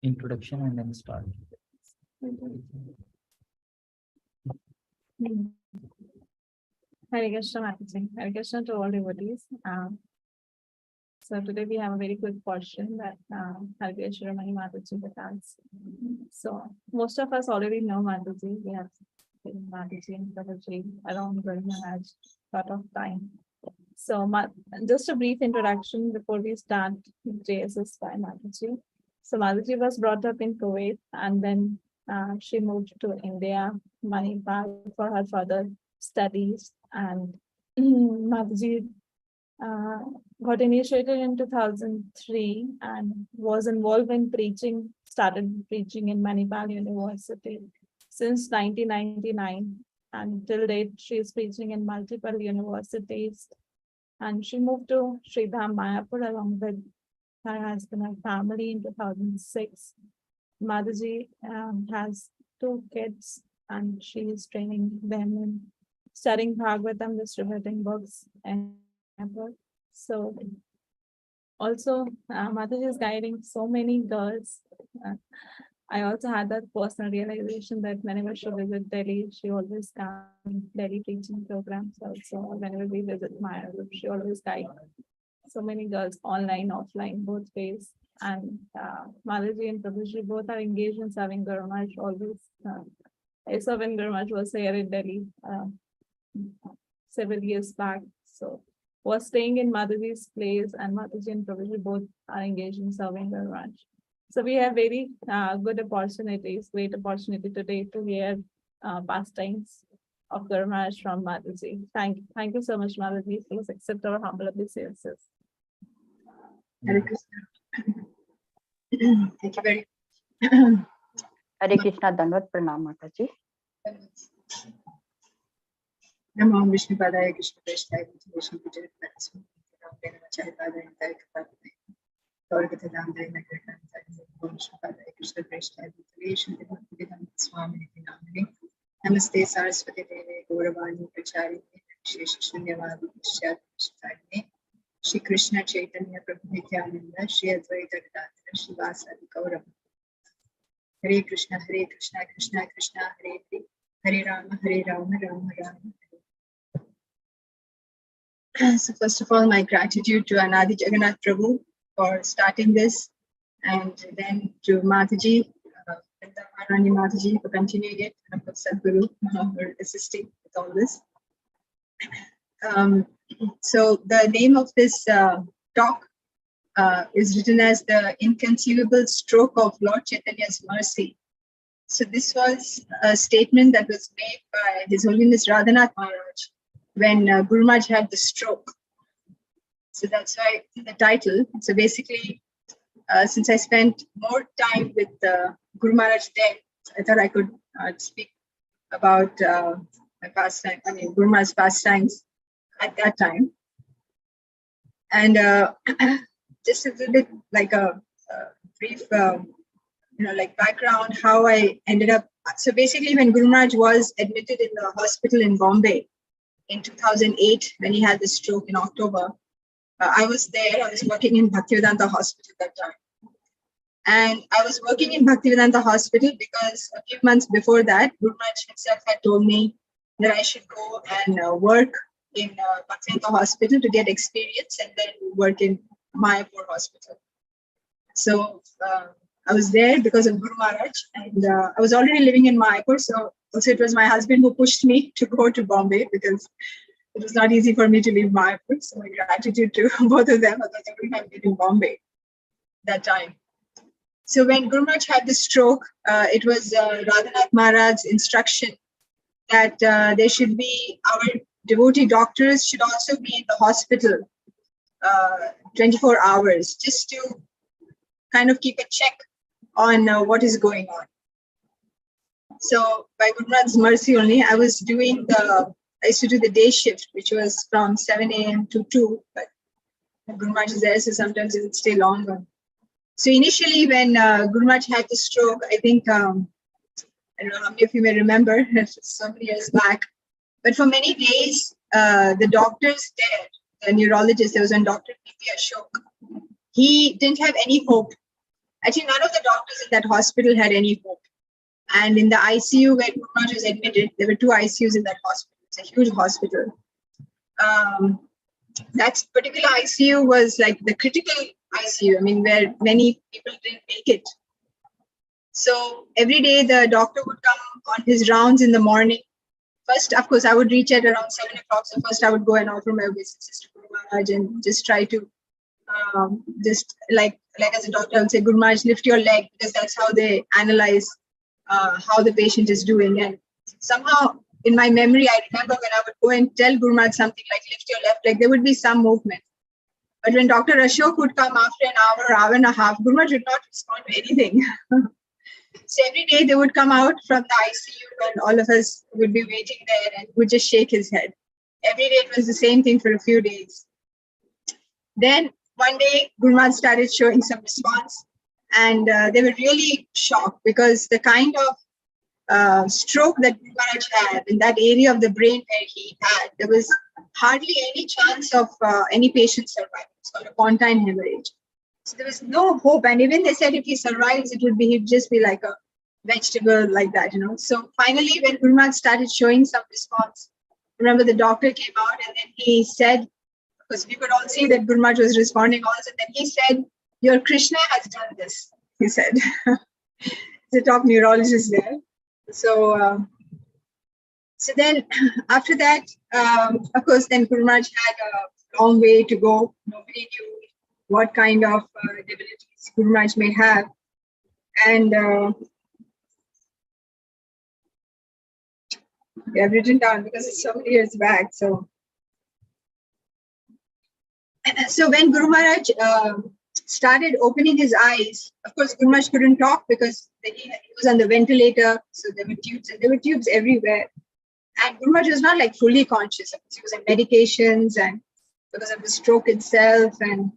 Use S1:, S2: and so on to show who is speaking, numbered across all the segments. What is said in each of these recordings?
S1: introduction and then start.
S2: Hare Krishna, Mataji. Hare Krishna to all devotees. So today we have a very quick portion that Shiromani Mataji has. So most of us already know Mataji. We have Mataji and Prabhuji around very much lot of time. So just a brief introduction before we start JSS by Mataji. So Mataji was brought up in Kuwait and then she moved to India, Manipal, for her further studies. And Mataji got initiated in 2003 and was involved in preaching, started preaching in Manipal University since 1999. And till date, she is preaching in multiple universities. And she moved to Sridham Mayapur along with her husband and family in 2006. Mataji has 2 kids and she is training them in studying Bhagavatam, distributing books, and so also Mataji is guiding so many girls. I also had that personal realization that whenever she visits Delhi, she always comes Delhi teaching programs. Also, whenever we visit Mayapur, she always guides so many girls online, offline, both ways. And Mataji and Prabhuji both are engaged in serving Guru Maharaj always. So when Guru Maharaj was here in Delhi several years back, so was staying in Mataji's place, and Mataji and Prabhuji both are engaged in serving Guru Maharaj. So we have very good opportunities, great opportunity today to hear pastimes of Guru Maharaj from Mataji. Thank you so much, Mataji. Please accept our humble obeisances.
S3: Hare Krishna. Thank you very much.
S4: Hare Krishna, Dandavat Pranam, Mataji.
S3: Namo Vishnu Padaya Krishna Prasthaya Vishnu Pujaya Swami Jayapataka Swami Bhagavatam Vishnu Padaya Krishna Prasthaya Vishnu Swami Namaste Saraswati Devi Gauravani Pracharini Sheshunyavadi Shyatishtarine Shri Krishna Caitanya Prabhu Nityananda Shri Advaita Gadadhara Shri Vasadi Gauravani. Hare Krishna, Hare Krishna, Krishna Krishna, Hare Hare, Hare Rama, Rama Rama. So first of all, my gratitude to Anadi Jagannath Prabhu for starting this, and then to Mataji, Siromani Mataji for continuing it, and of course Sadhguru for assisting with all this. So the name of this talk is written as the Inconceivable Stroke of Lord Chaitanya's Mercy. So this was a statement that was made by His Holiness Radhanath Maharaj when Guru Maharaj had the stroke. So that's why the title. So basically, since I spent more time with Guru Maharaj then, I thought I could speak about my pastime, Guru Maharaj's pastimes at that time. And just a little bit like a brief, like background, how I ended up. So basically, when Guru Maharaj was admitted in the hospital in Bombay in 2008, when he had the stroke in October, I was there. I was working in Bhaktivedanta Hospital that time. And I was working in Bhaktivedanta Hospital because a few months before that, Guru Maharaj himself had told me that I should go and work in Bhaktivedanta Hospital to get experience and then work in Mayapur Hospital. So I was there because of Guru Maharaj, and I was already living in Mayapur. So also it was my husband who pushed me to go to Bombay because it was not easy for me to leave Mayapur. So my gratitude to both of them, because I wouldn't have been in Bombay that time. So when Guru Maharaj had the stroke, it was Radhanath Maharaj's instruction that there should be, our devotee doctors should also be in the hospital 24 hours, just to kind of keep a check on what is going on. So by Guru Maharaj's mercy only, I used to do the day shift, which was from 7 a.m. to 2, but Guru Maharaj is there, so sometimes it would stay longer. So initially when Guru Maharaj had the stroke, I think, I don't know how many of you may remember, so many years back, but for many days, the doctors there, the neurologist, there was one Dr. P.P. Ashok, he didn't have any hope Actually, none of the doctors in that hospital had any hope. And in the ICU where Guru Maharaj was admitted, there were 2 ICUs in that hospital. It's a huge hospital. That particular ICU was like the critical ICU, I mean, where many people didn't make it. So every day the doctor would come on his rounds in the morning. First, of course, I would reach at around 7 o'clock. So first I would go and offer my obeisances to Guru Maharaj and just try to, just like as a doctor, I would say, Guru Maharaj, lift your leg, because that's how they analyze how the patient is doing. And somehow in my memory, I remember when I would go and tell Guru Maharaj something like lift your left leg, there would be some movement. But when Dr. Ashok would come after an hour and a half, Guru Maharaj would not respond to anything. So every day they would come out from the ICU and all of us would be waiting there and would just shake his head. Every day it was the same thing for a few days. Then one day Guru Maharaj started showing some response, and they were really shocked because the kind of stroke that Guru Maharaj had in that area of the brain where he had, there was hardly any chance of any patient surviving. It's called a pontine hemorrhage. So there was no hope. And even they said if he survives, he'd just be like a vegetable like that, you know. So finally, when Guru Maharaj started showing some response, remember the doctor came out and then he said, because we could all see that Guru Maharaj was responding also, then he said, your Krishna has done this, he said. The top neurologist there. So, so then after that, of course, then Guru Maharaj had a long way to go. Nobody knew what kind of debilities Guru Maharaj may have. And we have written down because it's so many years back. So when Guru Maharaj started opening his eyes, of course, Guru Maharaj couldn't talk because he was on the ventilator. So there were tubes, and there were tubes everywhere. And Guru Maharaj was not like fully conscious. He was on medications and because of the stroke itself and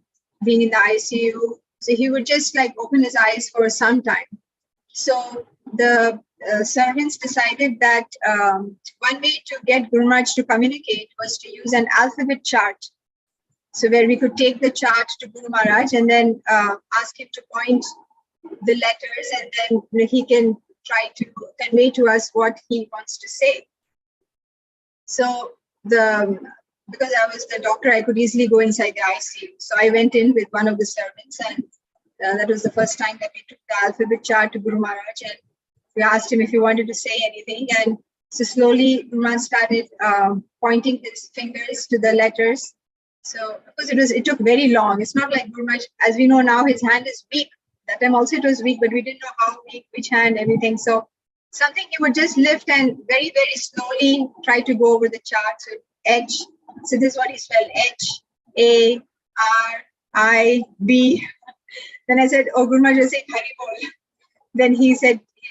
S3: being in the ICU. So he would just like open his eyes for some time. So the servants decided that one way to get Guru Maharaj to communicate was to use an alphabet chart. So where we could take the chart to Guru Maharaj and then ask him to point the letters, and then he can try to convey to us what he wants to say. So because I was the doctor, I could easily go inside the ICU. So I went in with one of the servants, and that was the first time that we took the alphabet chart to Guru Maharaj, and we asked him if he wanted to say anything. And so slowly Guru Maharaj started pointing his fingers to the letters. So of course it took very long. It's not like Guru Maharaj, as we know now, his hand is weak. That time also it was weak, but we didn't know how weak, which hand, everything. So something he would just lift and very, very slowly try to go over the chart. So H. So this is what he spelled: H-A-R-I-B. Then I said, oh, Guru Maharaj was saying Hari Bol. Then he said, he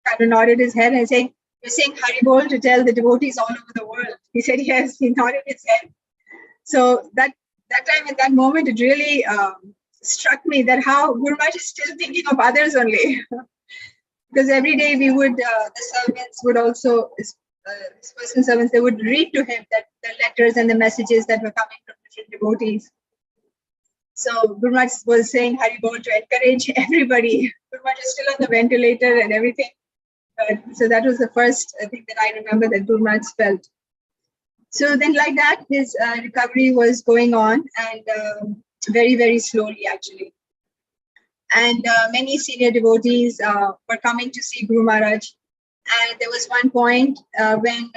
S3: kind of nodded his head and saying, you're saying Hari Bol to tell the devotees all over the world. He said, yes, he nodded his head. So that time, in that moment, it really struck me that how Guru Maharaj is still thinking of others only. Because every day we would, the servants would also, this person's servants, they would read to him that the letters and the messages that were coming from different devotees. So Guru Maharaj was saying Hari Bol to encourage everybody. Guru Maharaj is still on the ventilator and everything. So that was the first thing that I remember that Guru Maharaj felt. So then like that, his recovery was going on, and very, very slowly actually. And many senior devotees were coming to see Guru Maharaj. And there was one point when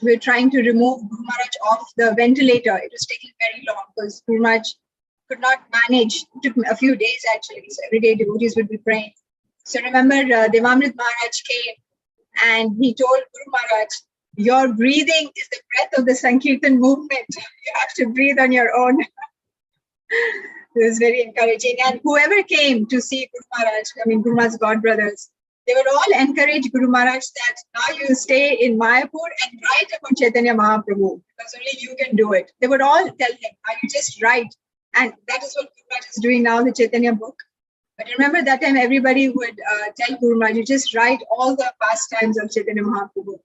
S3: we were trying to remove Guru Maharaj off the ventilator. It was taking very long because Guru Maharaj could not manage. It took a few days actually. So every day devotees would be praying. So remember, Devamrit Maharaj came and he told Guru Maharaj, your breathing is the breath of the Sankirtan movement. You have to breathe on your own. It was very encouraging. And whoever came to see Guru Maharaj, I mean, Guru Maharaj's godbrothers, they would all encourage Guru Maharaj that now you stay in Mayapur and write about Caitanya Mahaprabhu, because only you can do it. They would all tell him, now you just write. And that is what Guru Maharaj is doing now, the Caitanya book. But remember that time everybody would tell Guru Maharaj, you just write all the pastimes of Caitanya Mahaprabhu.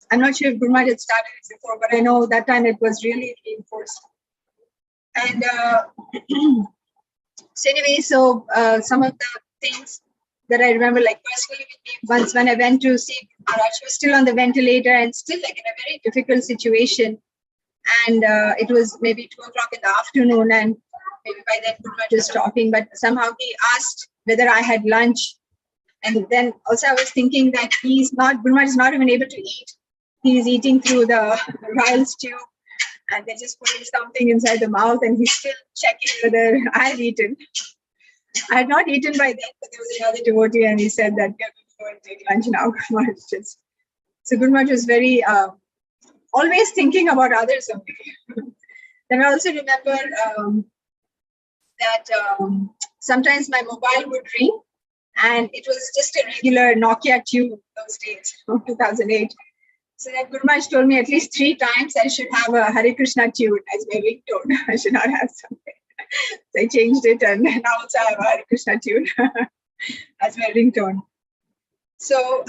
S3: I'm not sure if Guru Maharaj had started it before, but I know that time it was really reinforced. And So anyway, some of the things that I remember, like personally with me, once when I went to see Maharaj, she was still on the ventilator and still like in a very difficult situation. And it was maybe 2 o'clock in the afternoon, and maybe by then Guru Maharaj was talking, but somehow he asked whether I had lunch. And then also I was thinking that Guru Maharaj is not even able to eat. He's eating through the Ryle's tube, and they're just putting something inside the mouth, and he's still checking whether I had eaten. I had not eaten by then, but there was another devotee, and he said that we're going to go and take lunch now. So Guru Maharaj was very always thinking about others only. Then I also remember that sometimes my mobile would ring, and it was just a regular Nokia tube those days, 2008. So then Guru Maharaj told me at least 3 times I should have a Hare Krishna tune as my ringtone. I should not have something. So I changed it, and now also I have a Hare Krishna tune as my ringtone. So,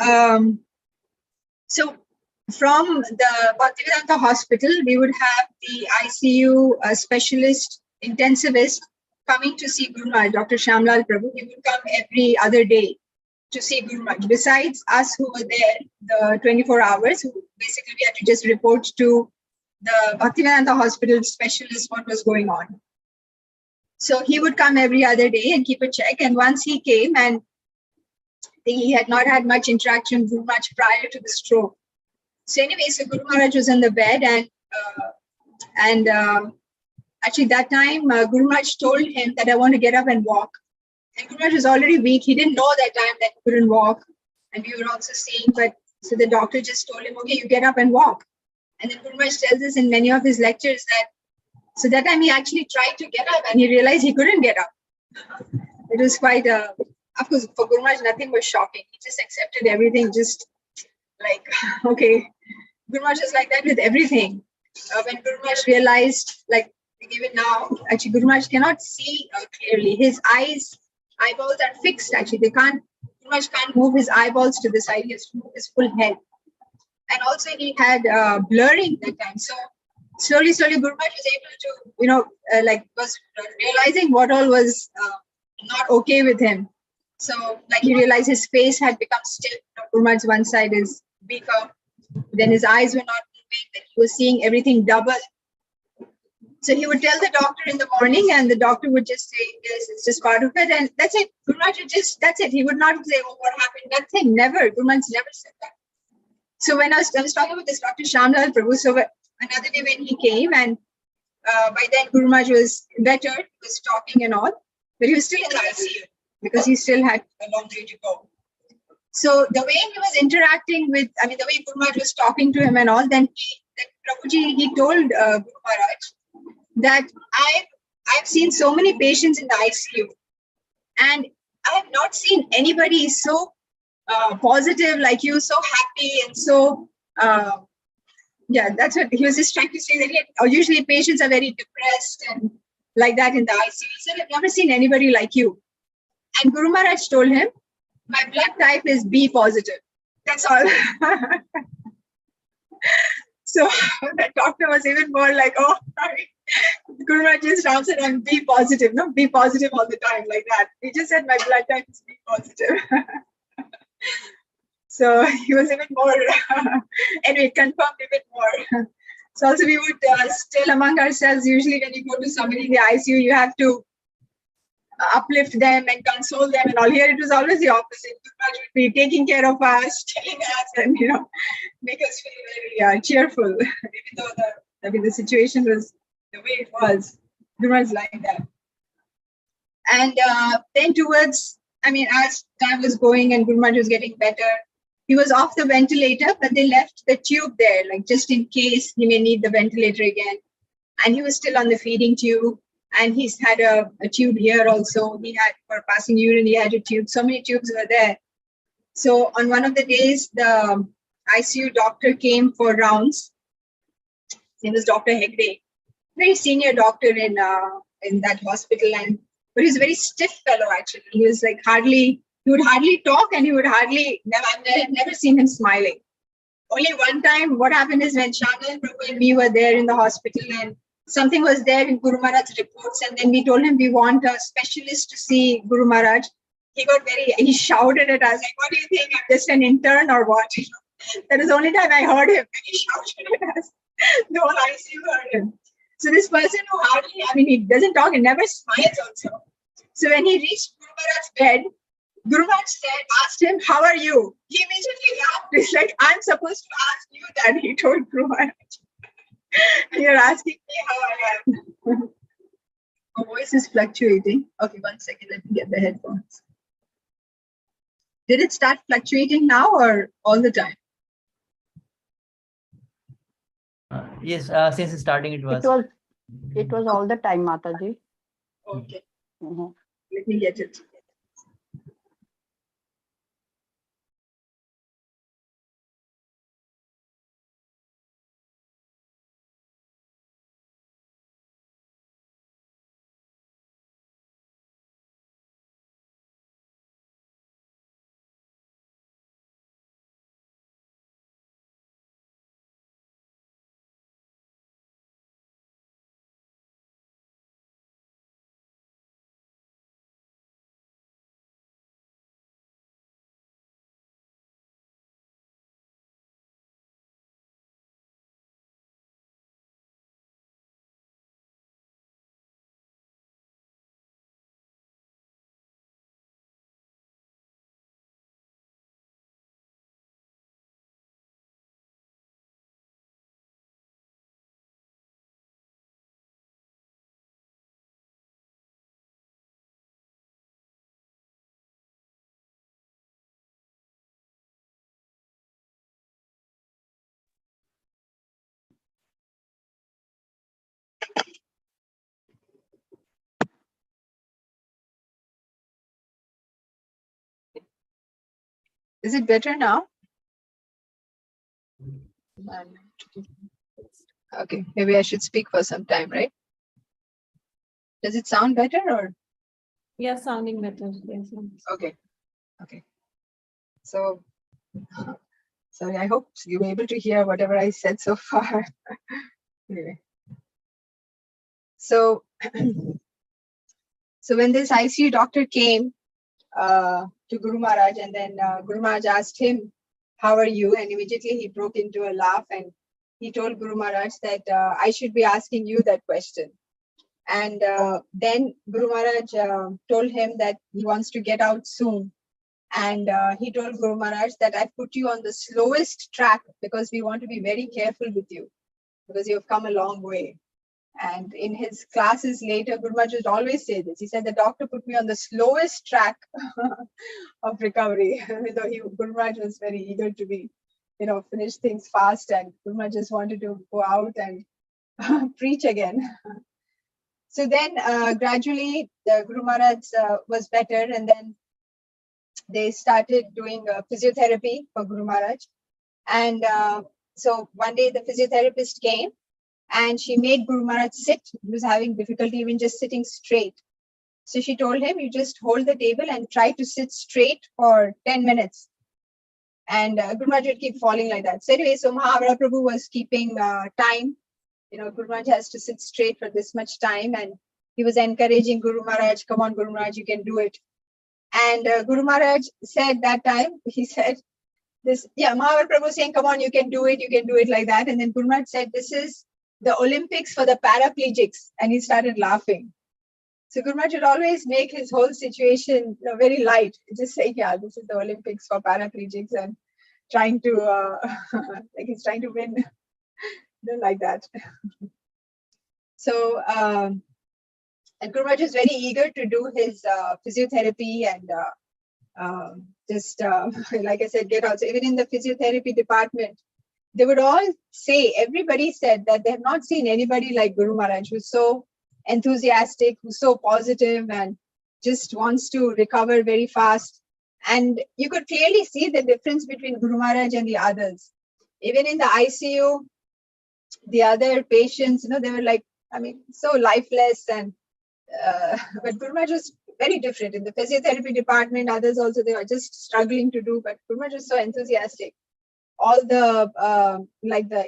S3: from the Bhaktivedanta hospital, we would have the ICU specialist intensivist coming to see Guru Maharaj, Dr. Shamlal Prabhu. He would come every other day to see Guru Maharaj. Besides us who were there, the 24 hours, who basically we had to just report to the Bhaktivedanta hospital specialist what was going on. So he would come every other day and keep a check. And once he came, and he had not had much interaction with Guru Maharaj prior to the stroke. So anyway, so Guru Maharaj was on the bed, and actually that time Guru Maharaj told him that I want to get up and walk. And Guru Maharaj was already weak. He didn't know that time that he couldn't walk. And we were also seeing, but so the doctor just told him, okay, you get up and walk. And then Guru Maharaj tells us in many of his lectures that, so that time he actually tried to get up and he realized he couldn't get up. It was quite, of course, for Guru Maharaj, nothing was shocking. He just accepted everything, just like, okay. Guru Maharaj is like that with everythh. When Guru Maharaj realized, like even now, actually Guru Maharaj cannot see clearly. His eyeballs are fixed. Actually, Guru Maharaj can't move his eyeballs to the side. He has to move his full head. And also he had blurring that time. So slowly, Guru Maharaj was able to, was realizing what all was not okay with him. So like he realized his face had become stiff. Guru Maharaj's one side is weaker. Then his eyes were not moving. Then he was seeing everything double. So he would tell the doctor in the morning, and the doctor would just say, yes, it's just part of it. And that's it. Guru Maharaj would just, that's it. He would not say, oh, what happened? Nothing. Never. Guru Maharaj never said that. So when I was talking about this Dr. Shamlal Prabhu, so another day when he came, and by then Guru Maharaj was better, he was talking and all, but he was still in the ICU because he still had a long way to go. So the way he was interacting with, the way Guru Maharaj was talking to him and all, then Prabhuji, he told Guru Maharaj that I've seen so many patients in the ICU, and I have not seen anybody so positive like you, so happy and so, that's what he was just trying to say, that usually patients are very depressed and like that in the ICU. He said, I've never seen anybody like you. And Guru Maharaj told him, my blood type is B positive. That's all. So the doctor was even more like, oh, sorry. Guru Maharaj just answered, I'm B positive. No, B positive all the time, like that. He just said my blood type is B positive. So he was even more, anyway, confirmed even more. So also we would still among ourselves, usually when you go to somebody in the ICU, you have to uplift them and console them and all. Here it was always the opposite. Guru Maharaj would be taking care of us, telling us, and make us feel very cheerful, even though the situation was the way it was. Guru Maharaj like that. And then towards, as time was going and Guru Maharaj was getting better, he was off the ventilator, but they left the tube there, like just in case he may need the ventilator again. And he was still on the feeding tube. And he's had a tube here also. He had, for passing urine, he had a tube. So many tubes were there. So on one of the days, the ICU doctor came for rounds. His name was Dr. Hegde, very senior doctor in that hospital. But he's a very stiff fellow, actually. He was like he would hardly talk, and he would hardly, I've never seen him smiling. Only one time, what happened is when Shamlal Prabhu and me were there in the hospital, and something was there in Guru Maharaj's reports, and then we told him we want a specialist to see Guru Maharaj. He shouted at us, like, what do you think? I'm just an intern or what? That was the only time I heard him. And he shouted at us. The whole ICU heard him. So this person who hardly, he doesn't talk and never smiles also. So when he reached Guru Maharaj's bed, Guru Maharaj asked him, how are you? He immediately laughed. He's like, I'm supposed to ask you that, he told Guru Maharaj. You're asking me how I am. My voice is fluctuating. Okay, 1 second, let me get the headphones. Did it start fluctuating now or all the time?
S1: Yes, since starting it was.
S4: It was all the time, Mataji.
S3: Okay.
S4: Mhm.
S3: Let me get it. Is it better now? Okay, maybe I should speak for some time, right? Does it sound better or?
S2: Yeah, sounding better. Yes.
S3: Okay. Okay. So, sorry, I hope you were able to hear whatever I said so far. Anyway. So, so when this ICU doctor came to Guru Maharaj, and then Guru Maharaj asked him, how are you? And immediately he broke into a laugh and he told Guru Maharaj that I should be asking you that question. And then Guru Maharaj told him that he wants to get out soon. And he told Guru Maharaj that I put you on the slowest track because we want to be very careful with you because you have come a long way. And in his classes later, Guru Maharaj would always say this. He said, the doctor put me on the slowest track of recovery. Guru Maharaj was very eager to be, finish things fast. And Guru Maharaj just wanted to go out and preach again. So then gradually the Guru Maharaj was better, and then they started doing physiotherapy for Guru Maharaj. And so one day the physiotherapist came and she made Guru Maharaj sit. He was having difficulty even just sitting straight. So she told him, you just hold the table and try to sit straight for 10 minutes. And Guru Maharaj would keep falling like that. So anyway, so Mahavira Prabhu was keeping time. Guru Maharaj has to sit straight for this much time. And he was encouraging Guru Maharaj, come on, Guru Maharaj, you can do it. And Guru Maharaj said that time, he said, Mahavira Prabhu saying, come on, you can do it like that. And then Guru Maharaj said, this is the Olympics for the paraplegics. And he started laughing. So Guru Maharaj would always make his whole situation very light. Just saying, this is the Olympics for paraplegics and trying to, like he's trying to win, like that. So, and Guru Maharaj is very eager to do his physiotherapy and like I said, get out. So even in the physiotherapy department, they would all say, everybody said that they have not seen anybody like Guru Maharaj who's so enthusiastic, who's so positive and just wants to recover very fast. And you could clearly see the difference between Guru Maharaj and the others. Even in the ICU, the other patients, they were like, so lifeless. And but Guru Maharaj was very different. In the physiotherapy department, others also, they were just struggling to do, but Guru Maharaj was so enthusiastic. all the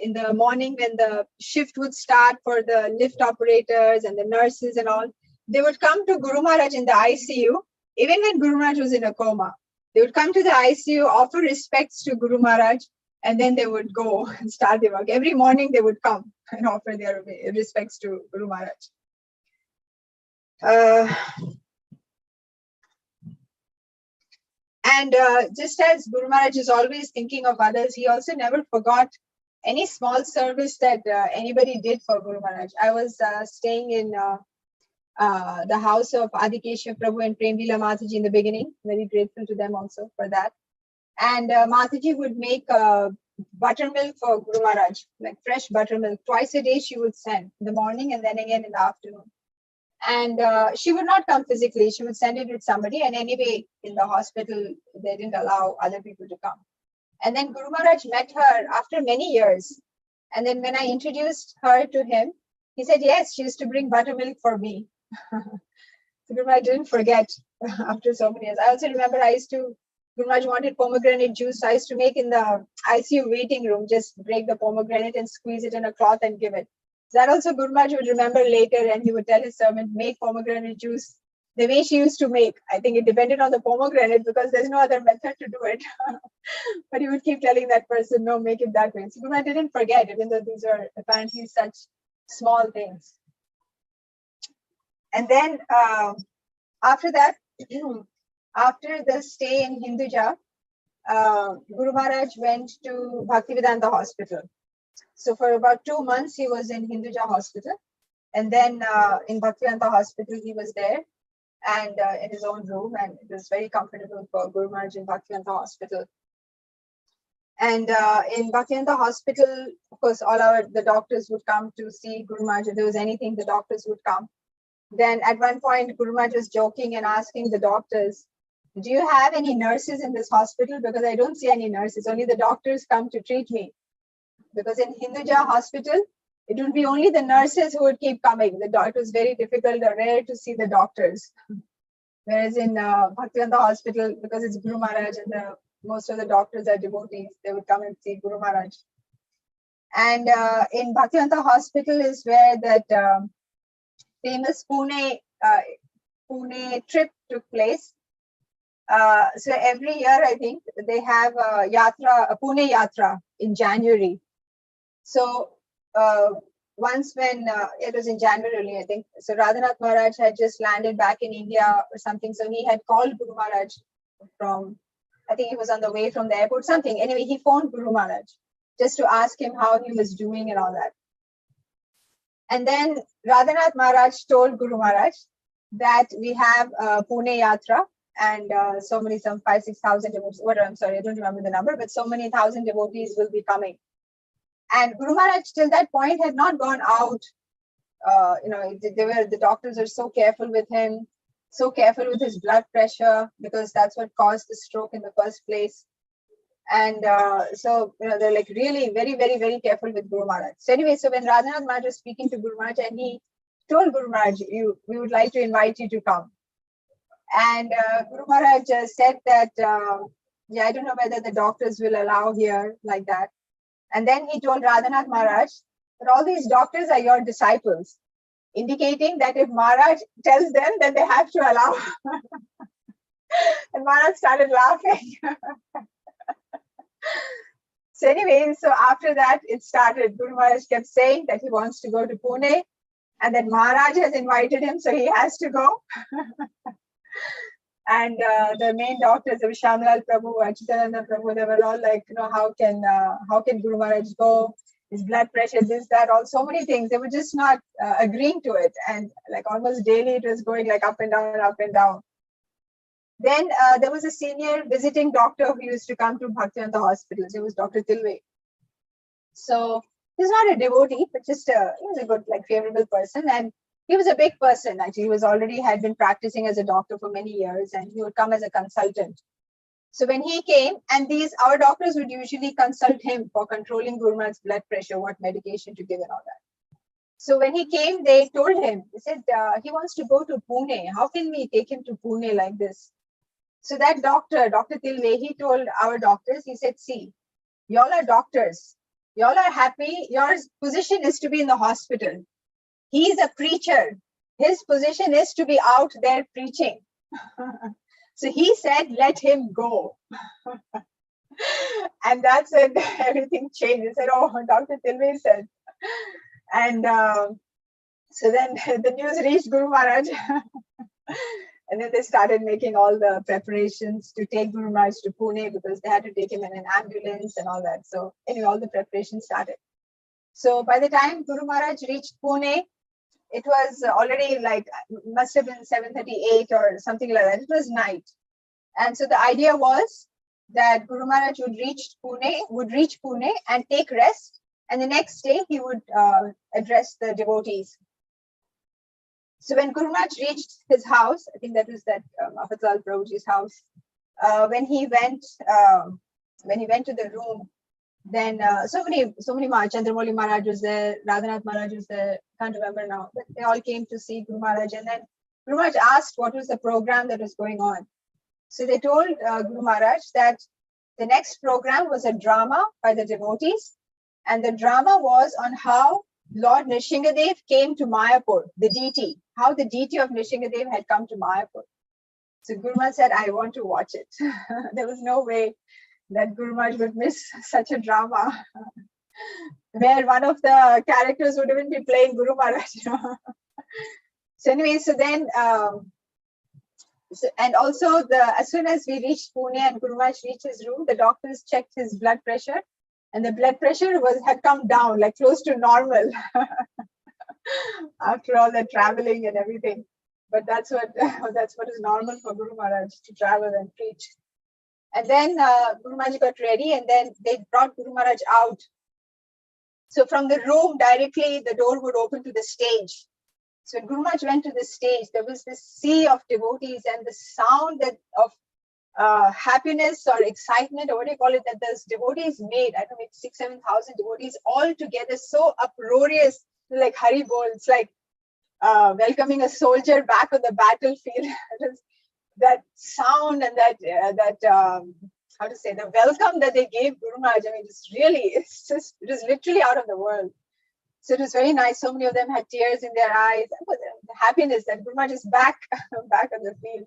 S3: in the morning when the shift would start for the lift operators and the nurses and all, they would come to Guru Maharaj in the ICU, even when Guru Maharaj was in a coma. They would come to the ICU, offer respects to Guru Maharaj, and then they would go and start their work. Every morning they would come and offer their respects to Guru Maharaj. And just as Guru Maharaj is always thinking of others, he also never forgot any small service that anybody did for Guru Maharaj. I was staying in the house of Adikeshwar Prabhu and Premvila Mataji in the beginning. Very grateful to them also for that. And Mataji would make buttermilk for Guru Maharaj, like fresh buttermilk. Twice a day she would send, in the morning and then again in the afternoon. And she would not come physically. She would send it with somebody. And anyway, in the hospital, they didn't allow other people to come. And then Guru Maharaj met her after many years. And then when I introduced her to him, he said, yes, she used to bring buttermilk for me. So Guru Maharaj didn't forget after so many years. I also remember Guru Maharaj wanted pomegranate juice. I used to make in the ICU waiting room, just break the pomegranate and squeeze it in a cloth and give it. That also Guru Maharaj would remember later, and he would tell his servant, make pomegranate juice the way she used to make. I think it depended on the pomegranate because there's no other method to do it. But he would keep telling that person, no, make it that way. So Guru Maharaj didn't forget, even though these are apparently such small things. And then after that, after the stay in Hinduja, Guru Maharaj went to Bhaktivedanta Hospital. So for about 2 months, he was in Hinduja Hospital. And then in Bhaktivedanta Hospital, he was there and in his own room. And it was very comfortable for Guru Maharaj in Bhaktivedanta Hospital. And in Bhaktivedanta Hospital, of course, the doctors would come to see Guru Maharaj. If there was anything, the doctors would come. Then at one point, Guru Maharaj was joking and asking the doctors, do you have any nurses in this hospital? Because I don't see any nurses. Only the doctors come to treat me. Because in Hinduja Hospital, it would be only the nurses who would keep coming. It was very difficult or rare to see the doctors. Whereas in Bhaktivedanta Hospital, because it's Guru Maharaj and most of the doctors are devotees, they would come and see Guru Maharaj. And in Bhaktivedanta Hospital is where that famous Pune trip took place. So every year, I think, they have a Pune Yatra in January. So once when it was in January, I think, so Radhanath Maharaj had just landed back in India or something. So he had called Guru Maharaj from, I think he was on the way from the airport, something. Anyway, he phoned Guru Maharaj just to ask him how he was doing and all that. And then Radhanath Maharaj told Guru Maharaj that we have Pune Yatra and some 5,000-6,000 devotees, I'm sorry, I don't remember the number, but so many thousand devotees will be coming. And Guru Maharaj till that point had not gone out. The doctors are so careful with him, so careful with his blood pressure, because that's what caused the stroke in the first place. And so they're like really very, very, very careful with Guru Maharaj. So anyway, so when Radhanath Maharaj was speaking to Guru Maharaj, and he told Guru Maharaj, we would like to invite you to come. And Guru Maharaj said that, I don't know whether the doctors will allow here like that. And then he told Radhanath Maharaj that all these doctors are your disciples, indicating that if Maharaj tells them, then they have to allow. And Maharaj started laughing. So anyway, so after that, it started. Guru Maharaj kept saying that he wants to go to Pune and that Maharaj has invited him, so he has to go. And the main doctors, Shamlal Prabhu, Achitananda Prabhu, they were all like, how can Guru Maharaj go? His blood pressure, this, that, all so many things. They were just not agreeing to it. And like almost daily, it was going like up and down, up and down. Then there was a senior visiting doctor who used to come to Bhaktivedanta hospitals. It was Dr. Tilve. So he's not a devotee, but just he was a good, favorable person. And he was a big person. Actually, he had been practicing as a doctor for many years, and he would come as a consultant. So when he came, and our doctors would usually consult him for controlling Guru Maharaj's blood pressure, what medication to give and all that. So when he came, they told him, they said, he wants to go to Pune. How can we take him to Pune like this? So that Dr. Tilve, he told our doctors, he said, see, y'all are doctors. Y'all are happy. Your position is to be in the hospital. He's a preacher. His position is to be out there preaching. So he said, let him go. And that's when everything changed. He said, oh, Dr. Tilve said. And so then the news reached Guru Maharaj. And then they started making all the preparations to take Guru Maharaj to Pune, because they had to take him in an ambulance and all that. So anyway, all the preparations started. So by the time Guru Maharaj reached Pune, it was already like, must have been 7:38 or something like that. It was night. And so the idea was that Guru Maharaj would reach Pune and take rest. And the next day he would address the devotees. So when Guru Maharaj reached his house, I think that was that Madhav Prabhuji's house, when he went to the room, then so many Maharaj, Chandramoli Maharaj was there, Radhanath Maharaj was there, can't remember now, but they all came to see Guru Maharaj. And then Guru Maharaj asked what was the program that was going on. So they told Guru Maharaj that the next program was a drama by the devotees, and the drama was on how Lord Nrsingadev came to Mayapur, the deity, how the deity of Nrsingadev had come to Mayapur. So Guru Maharaj said, I want to watch it. There was no way that Guru Maharaj would miss such a drama, where one of the characters would even be playing Guru Maharaj. So anyway, so then, and also as soon as we reached Pune and Guru Maharaj reached his room, the doctors checked his blood pressure, and the blood pressure had come down, like close to normal after all the traveling and everything. But that's what is normal for Guru Maharaj, to travel and preach. And then Guru Maharaj got ready, and then they brought Guru Maharaj out. So from the room directly, the door would open to the stage. So when Guru Maharaj went to the stage, there was this sea of devotees, and the sound of happiness or excitement, or what do you call it, that those devotees made, I don't know, 6,000-7,000 devotees all together, so uproarious, like Hari Bol. It's like welcoming a soldier back on the battlefield. That sound and that how to say, the welcome that they gave Guru Maharaj, I mean, it was literally out of the world. So it was very nice. So many of them had tears in their eyes, the happiness that Guru Maharaj is back on the field.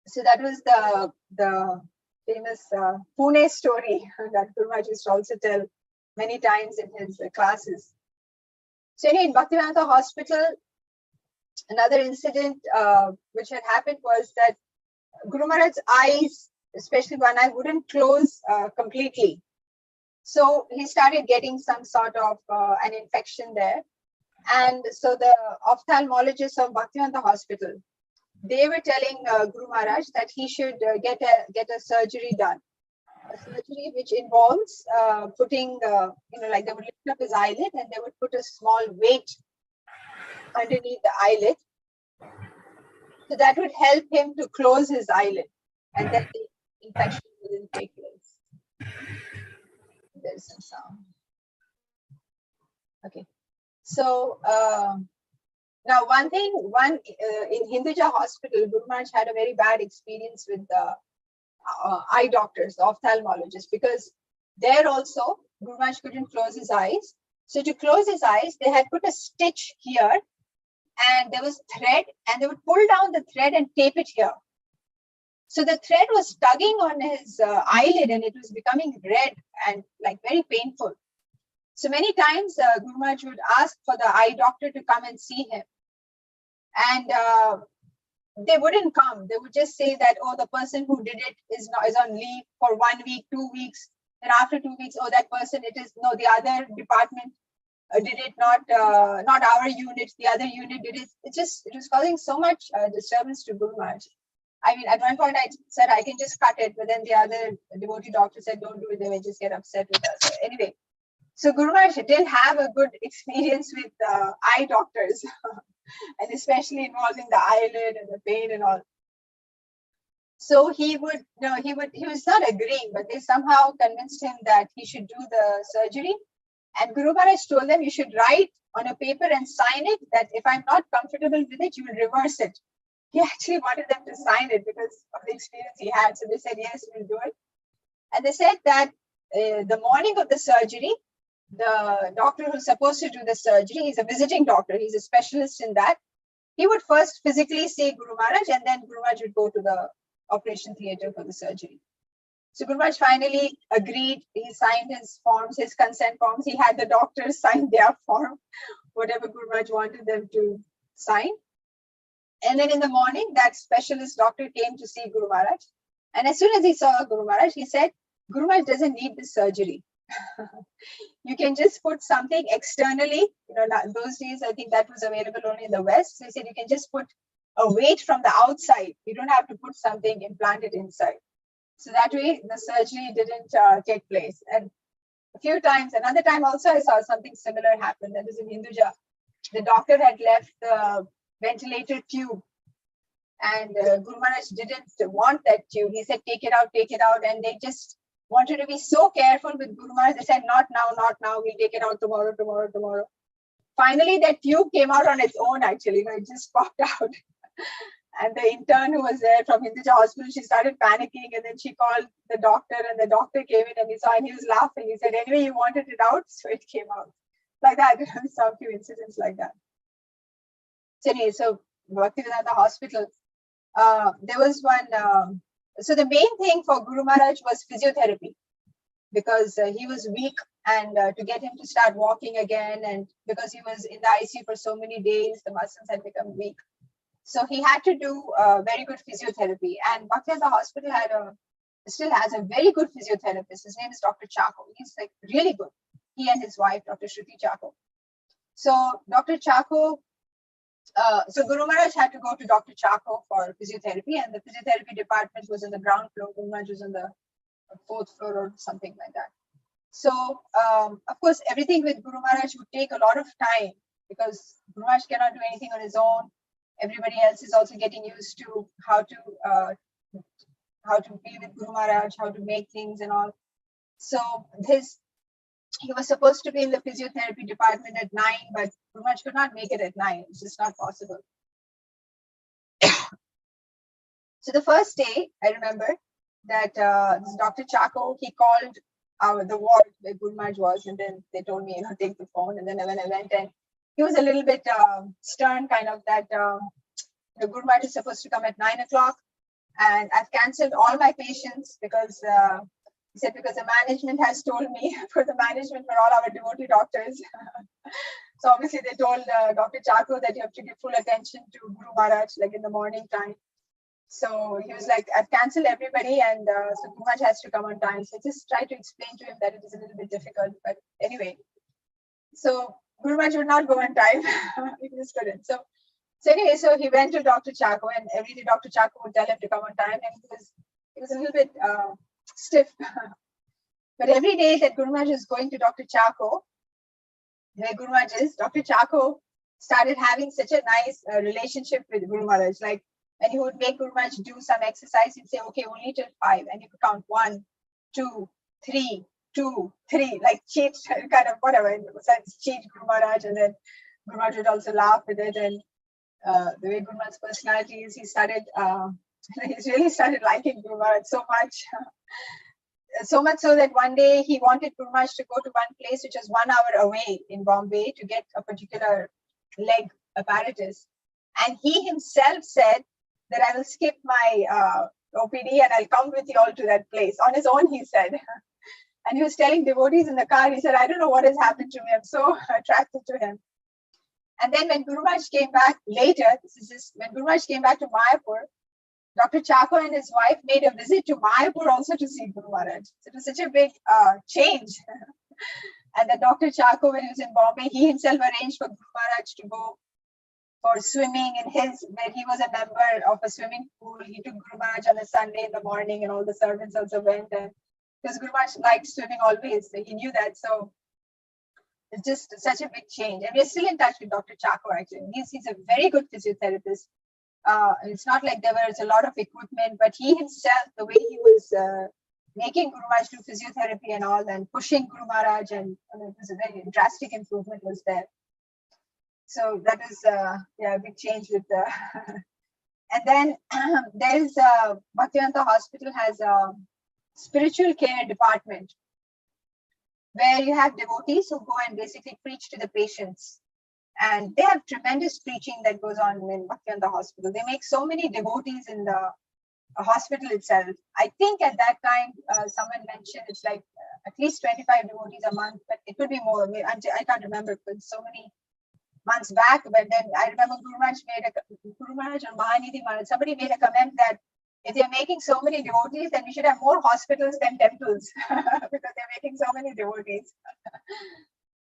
S3: So that was the famous Pune story that Guru Maharaj used to also tell many times in his classes. So anyway, in Bhaktivedanta Hospital, another incident which had happened was that Guru Maharaj's eyes, especially one eye, wouldn't close completely. So he started getting some sort of an infection there. And so the ophthalmologists of Bhaktivedanta Hospital, they were telling Guru Maharaj that he should get a surgery done. A surgery which involves putting, like they would lift up his eyelid and they would put a small weight underneath the eyelid. So that would help him to close his eyelid, and then the infection wouldn't take place. There's some sound. Okay. So now in Hinduja Hospital, Guru Maharaj had a very bad experience with the eye doctors, the ophthalmologists, because there also Guru Maharaj couldn't close his eyes. So to close his eyes, they had put a stitch here, and there was thread, and they would pull down the thread and tape it here. So the thread was tugging on his eyelid, and it was becoming red and like very painful. So many times Guru Maharaj would ask for the eye doctor to come and see him, and they wouldn't come. They would just say that, oh, the person who did it is on leave for 1 week, 2 weeks. Then after 2 weeks, oh, that person, the other department did it, not our unit, the other unit did it. It was causing so much disturbance to Guru Maharaj. I mean, at one point I said, I can just cut it, but then the other devotee doctor said, don't do it, they will just get upset with us. Anyway, so Guru Maharaj didn't have a good experience with eye doctors, and especially involving the eyelid and the pain and all. So he was not agreeing, but they somehow convinced him that he should do the surgery. And Guru Maharaj told them, you should write on a paper and sign it that if I'm not comfortable with it, you will reverse it. He actually wanted them to sign it because of the experience he had. So they said, yes, we'll do it. And they said that the morning of the surgery, the doctor who's supposed to do the surgery, he's a visiting doctor, he's a specialist in that. He would first physically see Guru Maharaj, and then Guru Maharaj would go to the operation theatre for the surgery. So Guru Maharaj finally agreed. He signed his forms, his consent forms. He had the doctors sign their form, whatever Guru Maharaj wanted them to sign. And then in the morning, that specialist doctor came to see Guru Maharaj. And as soon as he saw Guru Maharaj, he said, Guru Maharaj doesn't need this surgery. You can just put something externally. Those days, I think that was available only in the West. So he said, you can just put a weight from the outside. You don't have to put something implanted inside. So that way, the surgery didn't take place. And a few times, another time also, I saw something similar happen. That was in Hinduja. The doctor had left the ventilator tube, and Guru Maharaj didn't want that tube. He said, take it out, and they just wanted to be so careful with Guru Maharaj. They said, not now, we'll take it out tomorrow. Finally, that tube came out on its own, actually. It just popped out. And the intern who was there from Hinduja Hospital, she started panicking, and then she called the doctor, and the doctor came in and he saw, and he was laughing. He said, anyway, you wanted it out, so it came out. Like that. We saw a few incidents like that. So anyway, so Bhaktivedanta Hospital, there was one, so the main thing for Guru Maharaj was physiotherapy, because he was weak, and to get him to start walking again, and because he was in the ICU for so many days, the muscles had become weak. So he had to do very good physiotherapy, and Bhaktivedanta Hospital still has a very good physiotherapist. His name is Dr. Chako. He's like really good. He and his wife, Dr. Shruti Chako. So Dr. Chako, so Guru Maharaj had to go to Dr. Chako for physiotherapy, and the physiotherapy department was on the ground floor. Guru Maharaj was on the 4th floor or something like that. So of course, everything with Guru Maharaj would take a lot of time, because Guru Maharaj cannot do anything on his own. Everybody else is also getting used to how to be with Guru Maharaj, how to make things and all. So he was supposed to be in the physiotherapy department at 9, but Guru Maharaj could not make it at 9. It's just not possible. So the first day, I remember that this Dr. Chako, he called the ward where Guru Maharaj was, and then they told me, take the phone. And then when I went, and he was a little bit stern, kind of that the Guru Maharaj is supposed to come at 9 o'clock, and I've cancelled all my patients because he said, because the management has told me, for the management, for all our devotee doctors. So obviously they told Dr. Chako that you have to give full attention to Guru Maharaj, like in the morning time. So he was like, I've cancelled everybody, and so Guru Maharaj has to come on time. So I just tried to explain to him that it is a little bit difficult, but anyway. So Guru Maharaj would not go on time. He just couldn't. So anyway, so he went to Dr. Chako, and every day Dr. Chako would tell him to come on time, and he was a little bit stiff. But every day that Guru Maharaj is going to Dr. Chako, where Guru Maharaj is, Dr. Chako started having such a nice relationship with Guru Maharaj. Like when he would make Guru Maharaj do some exercise, he'd say, okay, only till 5, and he could count 1, 2, 3, 2, 3, like cheat, kind of whatever. So cheat Guru Maharaj, and then Guru Maharaj would also laugh with it. And the way Guru Maharaj's personality is, he's really started liking Guru Maharaj so much. So much so that one day he wanted Guru Maharaj to go to one place which was 1 hour away in Bombay to get a particular leg apparatus. And he himself said that I will skip my OPD and I'll come with you all to that place. On his own, he said. And he was telling devotees in the car, he said, I don't know what has happened to me. I'm so attracted to him. And then when Guru Maharaj came back later, when Guru Maharaj came back to Mayapur, Dr. Chako and his wife made a visit to Mayapur also to see Guru Maharaj. So it was such a big change. And then Dr. Chako, when he was in Bombay, he himself arranged for Guru Maharaj to go for swimming where he was a member of a swimming pool. He took Guru Maharaj on a Sunday in the morning, and all the servants also went. And because Guru Maharaj liked swimming always, so he knew that. So it's just such a big change. And we're still in touch with Dr. Chako, actually. He's a very good physiotherapist. It's not like there was a lot of equipment, but he himself, the way he was making Guru Maharaj do physiotherapy and all, and pushing Guru Maharaj, and it was a very drastic improvement was there. So that is a big change with the. And then there is Bhaktivedanta Hospital has a spiritual care department. where you have devotees who go and basically preach to the patients. And they have tremendous preaching that goes on in Bhaktivedanta Hospital. They make so many devotees in the hospital itself. I think at that time, someone mentioned it's like at least 25 devotees a month, but it could be more. I can't remember because so many months back. But then I remember Guru Maharaj or Mahanidhi Maharaj, somebody made a comment that if they're making so many devotees, then we should have more hospitals than temples because they're making so many devotees.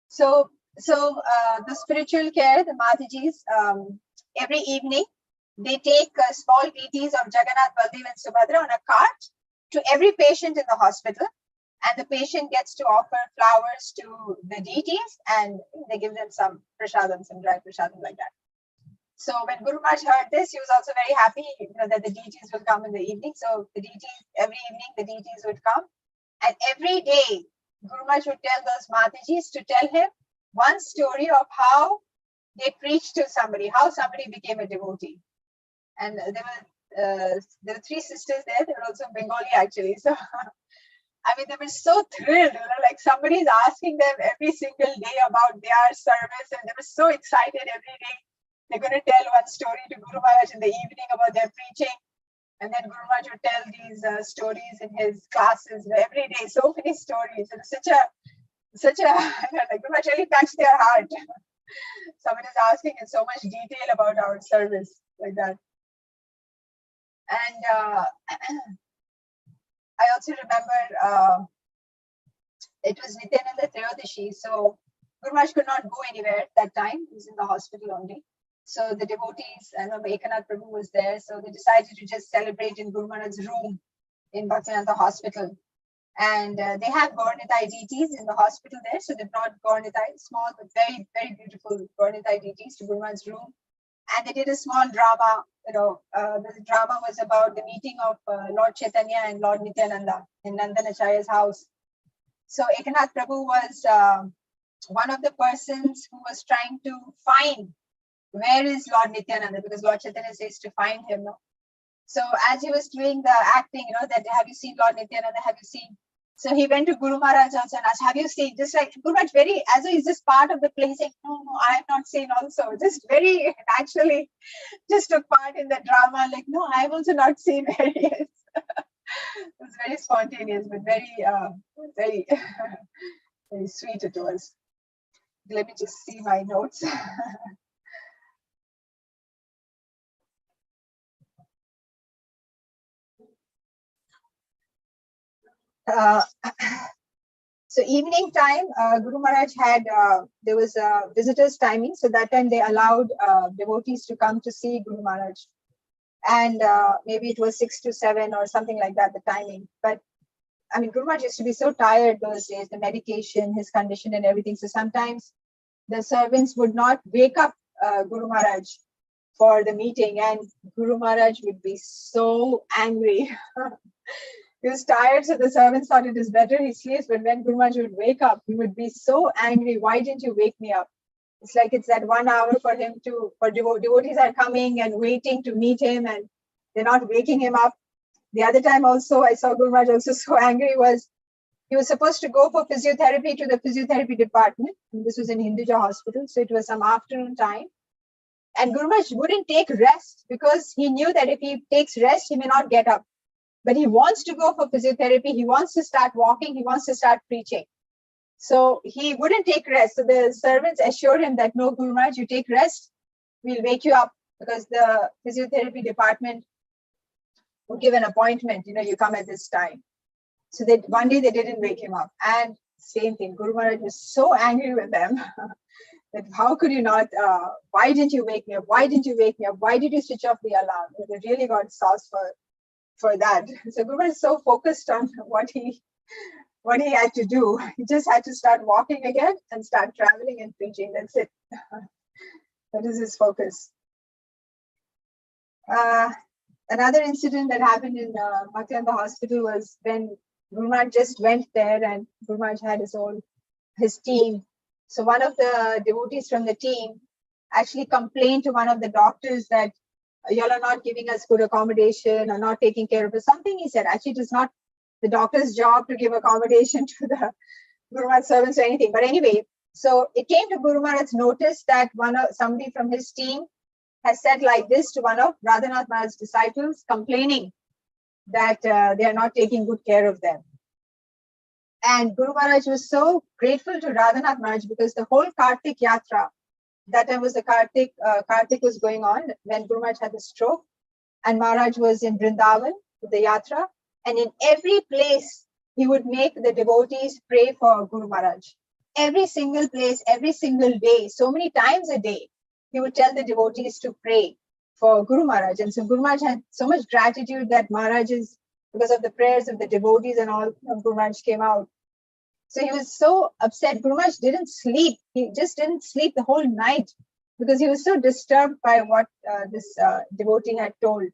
S3: So the spiritual care, the Matajis, every evening, they take small deities of Jagannath, Baldev and Subhadra on a cart to every patient in the hospital. And the patient gets to offer flowers to the deities and they give them some prasadam, some dry prasadam like that. So when Guru Maharaj heard this, he was also very happy, that the deities will come in the evening. So the deities, every evening, the deities would come. And every day, Guru Maharaj would tell those Matajis to tell him one story of how they preached to somebody, how somebody became a devotee. And there were three sisters there. They were also Bengali actually. So I mean, they were so thrilled, like somebody is asking them every single day about their service, and they were so excited every day. They're going to tell one story to Guru Maharaj in the evening about their preaching. And then Guru Maharaj would tell these stories in his classes every day, so many stories. And such a like Guru Maharaj really touched their heart. Someone is asking in so much detail about our service, like that. And I also remember it was Nityananda Trayodasi. So Guru Maharaj could not go anywhere at that time. He was in the hospital only. So the devotees, I remember Ekanath Prabhu was there. So they decided to just celebrate in Guru Maharaj's room in Bhaktivedanta Hospital. And they have Gaurnitai deities in the hospital there. So they brought Gaurnitai, small but very, very beautiful Gaurnitai deities to Guru Maharaj's room. And they did a small drama. The drama was about the meeting of Lord Caitanya and Lord Nityananda in Nandanacharya's house. So Ekanath Prabhu was one of the persons who was trying to find where is Lord Nityananda, because Lord Chaitanya says to find him. No? So as he was doing the acting, that have you seen Lord Nityananda? Have you seen? So he went to Guru Maharaj also and asked, have you seen? Just like Guru Maharaj, very as though he's just part of the play, saying, no, I have not seen also. Just very naturally, just took part in the drama. Like, no, I have also not seen where he is. It was very spontaneous, but very, very, very sweet it was. Let me just see my notes. So evening time, Guru Maharaj had, there was a visitor's timing. So that time they allowed devotees to come to see Guru Maharaj. And maybe it was 6 to 7 or something like that, the timing. But I mean, Guru Maharaj used to be so tired those days, the medication, his condition and everything. So sometimes the servants would not wake up Guru Maharaj for the meeting. And Guru Maharaj would be so angry. He was tired, so the servants thought it is better he sleeps. But when Guru Maharaj would wake up, he would be so angry. Why didn't you wake me up? It's like it's that 1 hour for him to, devotees are coming and waiting to meet him and they're not waking him up. The other time also, I saw Guru Maharaj also so angry was, he was supposed to go for physiotherapy to the physiotherapy department. And this was in Hinduja Hospital. So it was some afternoon time. And Guru Maharaj wouldn't take rest because he knew that if he takes rest, he may not get up. But he wants to go for physiotherapy. He wants to start walking. He wants to start preaching. So he wouldn't take rest. So the servants assured him that, no, Guru Maharaj, you take rest. We'll wake you up because the physiotherapy department will give an appointment. You come at this time. So one day they didn't wake him up. And same thing, Guru Maharaj was so angry with them that how could you not, why didn't you wake me up? Why didn't you wake me up? Why did you switch off the alarm? They really got sauce for that. So Guru Maharaj is so focused on what he had to do. He just had to start walking again and start traveling and preaching. That's it. That is his focus. Another incident that happened in Bhaktivedanta Hospital was when Guru Maharaj just went there and Guru Maharaj had his team. So one of the devotees from the team actually complained to one of the doctors that y'all are not giving us good accommodation or not taking care of us. Something he said. Actually, it is not the doctor's job to give accommodation to Guru Maharaj's servants or anything. But anyway, so it came to Guru Maharaj's notice that somebody from his team has said like this to one of Radhanath Maharaj's disciples, complaining that they are not taking good care of them. And Guru Maharaj was so grateful to Radhanath Maharaj because the whole Kartik Yatra, that time was the Kartik was going on when Guru Maharaj had the stroke, and Maharaj was in Vrindavan with the Yatra, and in every place he would make the devotees pray for Guru Maharaj. Every single place, every single day, so many times a day, he would tell the devotees to pray for Guru Maharaj. And so Guru Maharaj had so much gratitude that Maharaj is, because of the prayers of the devotees and all, Guru Maharaj came out. So he was so upset. Guru Maharaj didn't sleep. He just didn't sleep the whole night because he was so disturbed by what this devotee had told.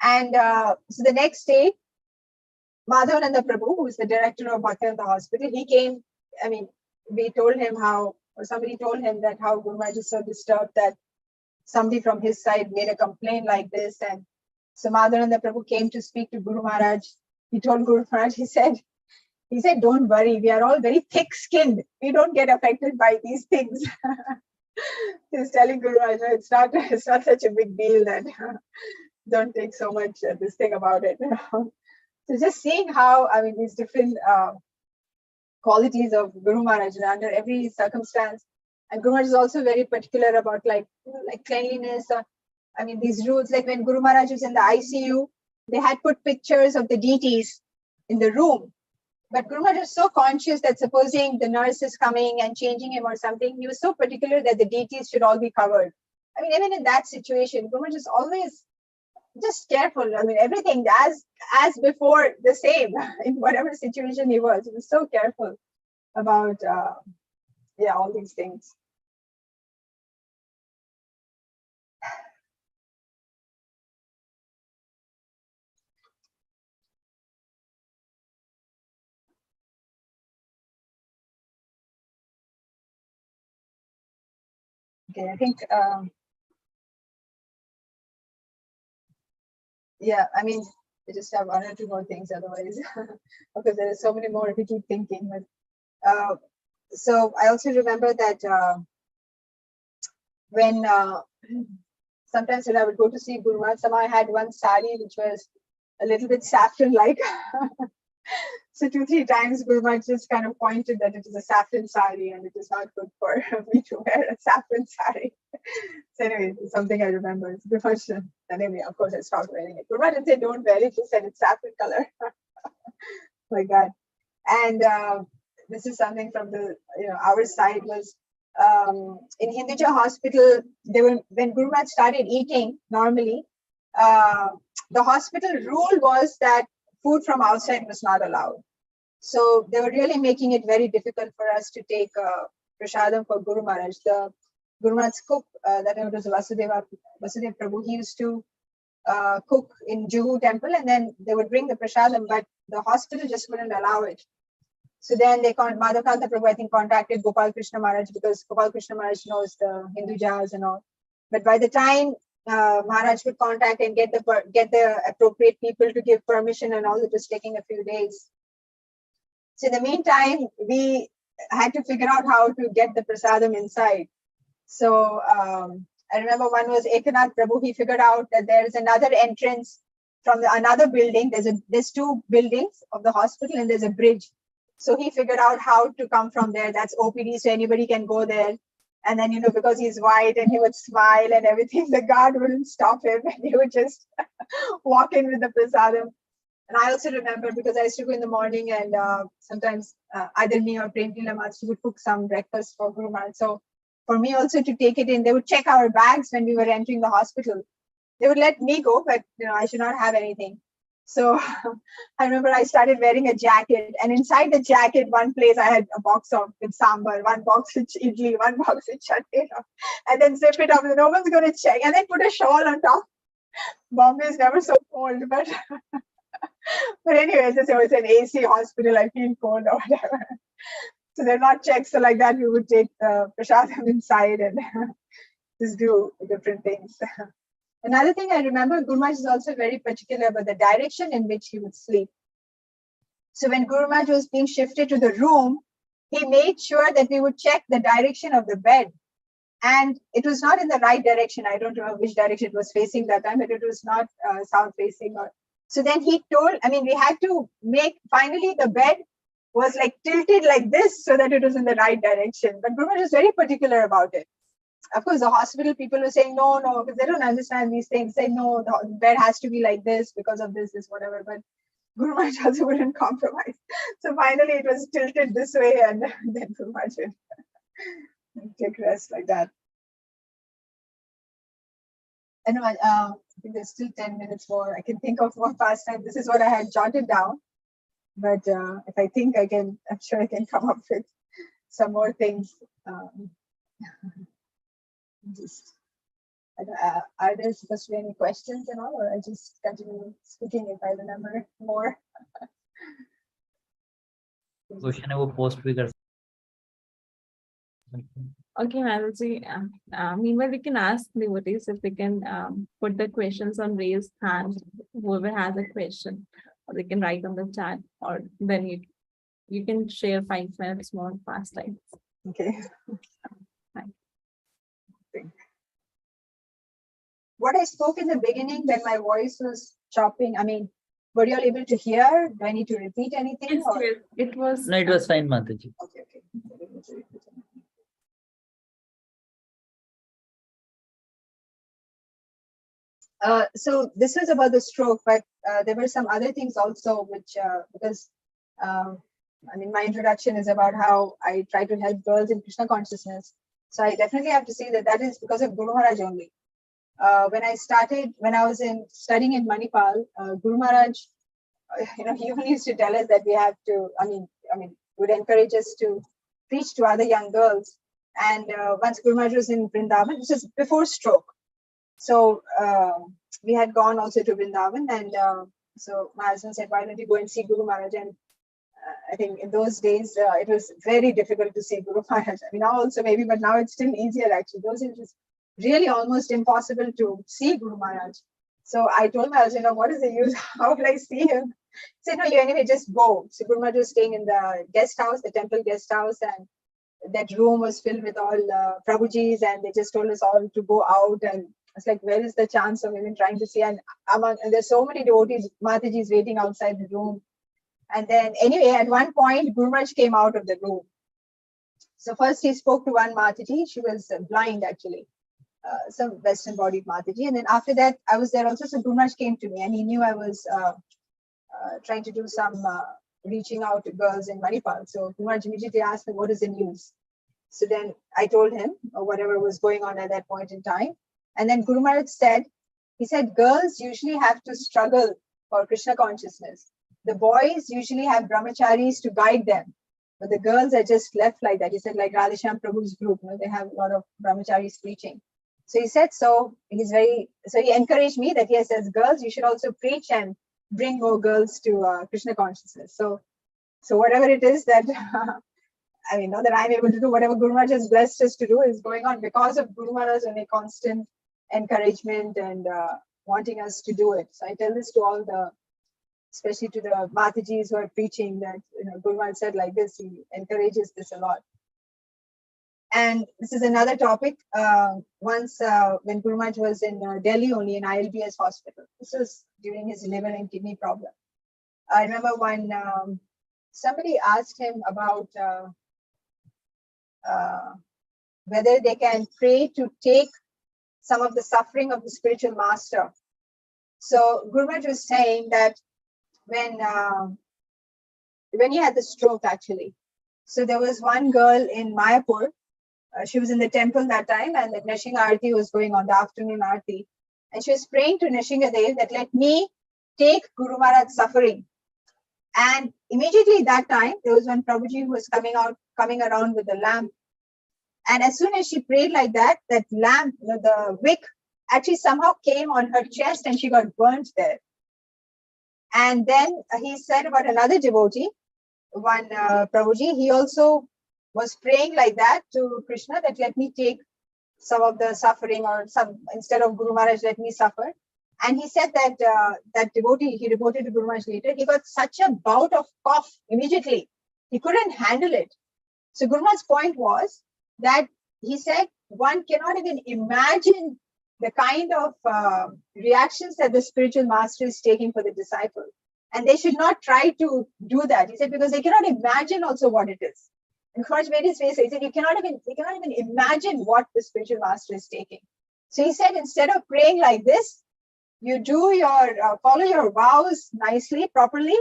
S3: And so the next day, Madhav and Prabhu, who is the director of Bhakti in the hospital, he came. I mean, we told him how, or somebody told him that how Guru Maharaj is so disturbed that somebody from his side made a complaint like this. And so Madhav and Prabhu came to speak to Guru Maharaj. He told Guru Maharaj, he said, don't worry, we are all very thick-skinned. We don't get affected by these things. He's telling Guru Maharaj, it's not such a big deal that don't take so much this thing about it. So just seeing how, I mean, these different qualities of Guru Maharaj under every circumstance. And Guru Maharaj is also very particular about like cleanliness. I mean, these rules, like when Guru Maharaj was in the ICU, they had put pictures of the deities in the room. But Guru Maharaj was so conscious that supposing the nurse is coming and changing him or something, he was so particular that the deities should all be covered. I mean, even in that situation, Guru Maharaj is always just careful. I mean, everything as before, the same in whatever situation he was. He was so careful about all these things. Okay, I think I mean, we just have one or two more things otherwise, because there are so many more to keep thinking. But so I also remember that when sometimes when I would go to see Guru Maharaj, somehow I had one sari which was a little bit saffron-like. So 2-3 times Guru Maharaj just kind of pointed that it is a saffron sari and it is not good for me to wear a saffron sari. So anyway, it's something I remember. It's a good question. Anyway, of course, I stopped wearing it. Guru Maharaj didn't say don't wear it. He said it's saffron color. Like that. And this is something from the our side was in Hinduja hospital. When Guru Maharaj started eating normally, the hospital rule was that food from outside was not allowed. So they were really making it very difficult for us to take prasadam for Guru Maharaj. The Guru Maharaj's cook, that was Vasudev Prabhu, he used to cook in Juhu temple, and then they would bring the prasadam, but the hospital just wouldn't allow it. So then Madhav Prabhu, I think, contacted Gopal Krishna Maharaj, because Gopal Krishna Maharaj knows the Hindu jars and all. But by the time Maharaj would contact and get the appropriate people to give permission and all, it was taking a few days. So in the meantime, we had to figure out how to get the prasadam inside. So I remember one was Ekanath Prabhu. He figured out that there is another entrance from another building. There's 2 buildings of the hospital and there's a bridge. So he figured out how to come from there. That's OPD, so anybody can go there. And then, because he's white and he would smile and everything, the guard wouldn't stop him and he would just walk in with the prasadam. And I also remember, because I used to go in the morning and sometimes either me or Premtila Master would cook some breakfast for Guru Maharaj. So for me also to take it in, they would check our bags when we were entering the hospital. They would let me go, but I should not have anything. So I remember I started wearing a jacket, and inside the jacket, one place I had a box with sambar, one box with idli, one box with chutney, and then zip it up. No one's going to check, and then put a shawl on top. Bombay is never so cold, but anyways, it's an AC hospital. I feel cold or whatever. So they're not checked. So like that, we would take the prasadam inside and just do different things. Another thing I remember, Guru Maharaj is also very particular about the direction in which he would sleep. So when Guru Maharaj was being shifted to the room, he made sure that we would check the direction of the bed. And it was not in the right direction. I don't know which direction it was facing that time, but it was not south facing. So then he told, I mean, we had to make, finally the bed was like tilted like this so that it was in the right direction. But Guru Maharaj was very particular about it. Of course, the hospital people were saying, no, because they don't understand these things. Say, no, the bed has to be like this because of this, whatever. But Guru Maharaj also wouldn't compromise. So finally it was tilted this way, and then Guru Maharaj would take rest like that. And I think there's still 10 minutes more. I can think of more pastime. This is what I had jotted down. But if I think I can, I'm sure I can come up with some more things. Are there supposed to be any questions and all, or I just continue speaking if I remember more?
S1: Question है वो post भी कर
S2: Okay, Mataji. Meanwhile, we can ask devotees if they can put the questions on raised hand. Whoever has a question, or they can write on the chat, or then you can share 5 minutes more pastime.
S3: Okay. What I spoke in the beginning when my voice was chopping, I mean, were you all able to hear? Do I need to repeat anything? Or?
S2: It was.
S1: No, it was fine, Mataji.
S3: Okay. So this was about the stroke, but there were some other things also, which because I mean, my introduction is about how I try to help girls in Krishna consciousness. So I definitely have to say that is because of Guru Maharaj only. When I was studying in Manipal, Guru Maharaj, he only used to tell us that we have to, I mean, would encourage us to preach to other young girls. And once Guru Maharaj was in Vrindavan, this is before stroke. So we had gone also to Vrindavan, and so my husband said, why don't you go and see Guru Maharaj? And I think in those days, it was very difficult to see Guru Maharaj. I mean, now also maybe, but now it's still easier actually. Those days it was really almost impossible to see Guru Maharaj. So I told my husband, what is the use? How will I see him? He said, no, you anyway, just go. So Guru Maharaj was staying in the guest house, the temple guest house, and that room was filled with all Prabhujis, and they just told us all to go out. And it's like, where is the chance of even trying to see? And there's so many devotees, Matajis waiting outside the room. And then anyway, at one point, Guru Maharaj came out of the room. So first he spoke to one Mataji. She was blind actually, some Western bodied Mataji. And then after that, I was there also. So Guru Maharaj came to me, and he knew I was trying to do some reaching out to girls in Manipal. So Guru Maharaj immediately asked me, what is the news? So then I told him whatever was going on at that point in time. And then Guru Maharaj said, girls usually have to struggle for Krishna consciousness. The boys usually have brahmacharis to guide them, but the girls are just left like that. He said, like Radheshyam Prabhu's group, they have a lot of brahmacharis preaching. So he said, so he encouraged me that yes, as girls, you should also preach and bring more girls to Krishna consciousness. So whatever it is that, I mean, not that I'm able to do, whatever Guru Maharaj has blessed us to do is going on because of Guru Maharaj and a constant encouragement and wanting us to do it. So I tell this to all especially to the Matajis who are preaching that, Guru Maharaj said like this, he encourages this a lot. And this is another topic. Once when Guru Maharaj was in Delhi only in ILBS hospital, this was during his liver and kidney problem. I remember when somebody asked him about whether they can pray to take some of the suffering of the spiritual master. So Guru Maharaj was saying that when he had the stroke actually, so there was one girl in Mayapur, she was in the temple that time, and the Nishinga Aarti was going on, the afternoon Aarti, and she was praying to Nishingadev that let me take Guru Maharaj's suffering. And immediately that time, there was one Prabhuji who was coming around with a lamp. And as soon as she prayed like that, that lamp, the wick actually somehow came on her chest and she got burnt there. And then he said about another devotee, one Prabhuji, he also was praying like that to Krishna that let me take some of the suffering, or some, instead of Guru Maharaj, let me suffer. And he said that that devotee, he reported to Guru Maharaj later, he got such a bout of cough immediately. He couldn't handle it. So Guru Maharaj's point was that he said one cannot even imagine the kind of reactions that the spiritual master is taking for the disciple. And they should not try to do that. He said, because they cannot imagine also what it is. And Maharaj made his face, he said, you cannot even imagine what the spiritual master is taking. So he said, instead of praying like this, you do your, follow your vows nicely, properly.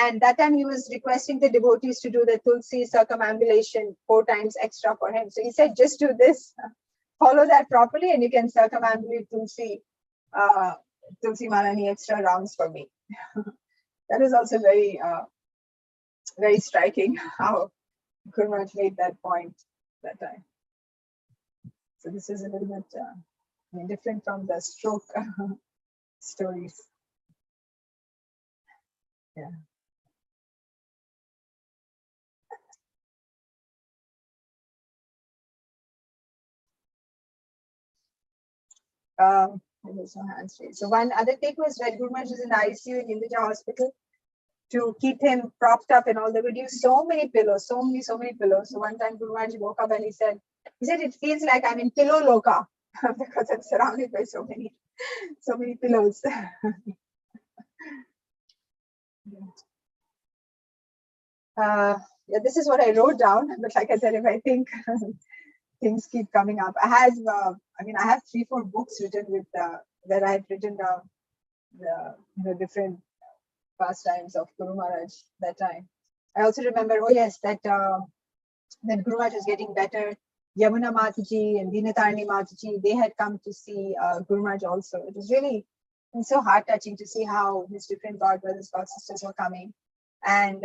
S3: And that time he was requesting the devotees to do the Tulsi circumambulation 4 times extra for him. So he said, just do this, follow that properly, and you can circumambulate Tulsi Maharani extra rounds for me. That was also very, very striking how Guru Maharaj made that point that time. So this is a little bit different from the stroke stories. Yeah. There's no hands raised. So one other thing was when Guru Maharaj was in the ICU in Hinduja hospital, to keep him propped up and all, they would use so many pillows, so many pillows. So one time Guru Maharaj woke up and he said, it feels like I'm in pillow loka because I'm surrounded by so many pillows. Yeah, this is what I wrote down, but like I said, if I think things keep coming up, I have 3-4 books written with where I had written down the different pastimes of Guru Maharaj that time. I also remember, that Guru Maharaj was getting better. Yamuna Mataji and Dinatarani Mataji, they had come to see Guru Maharaj also. It was really so heart-touching to see how his different god brothers, god sisters were coming. And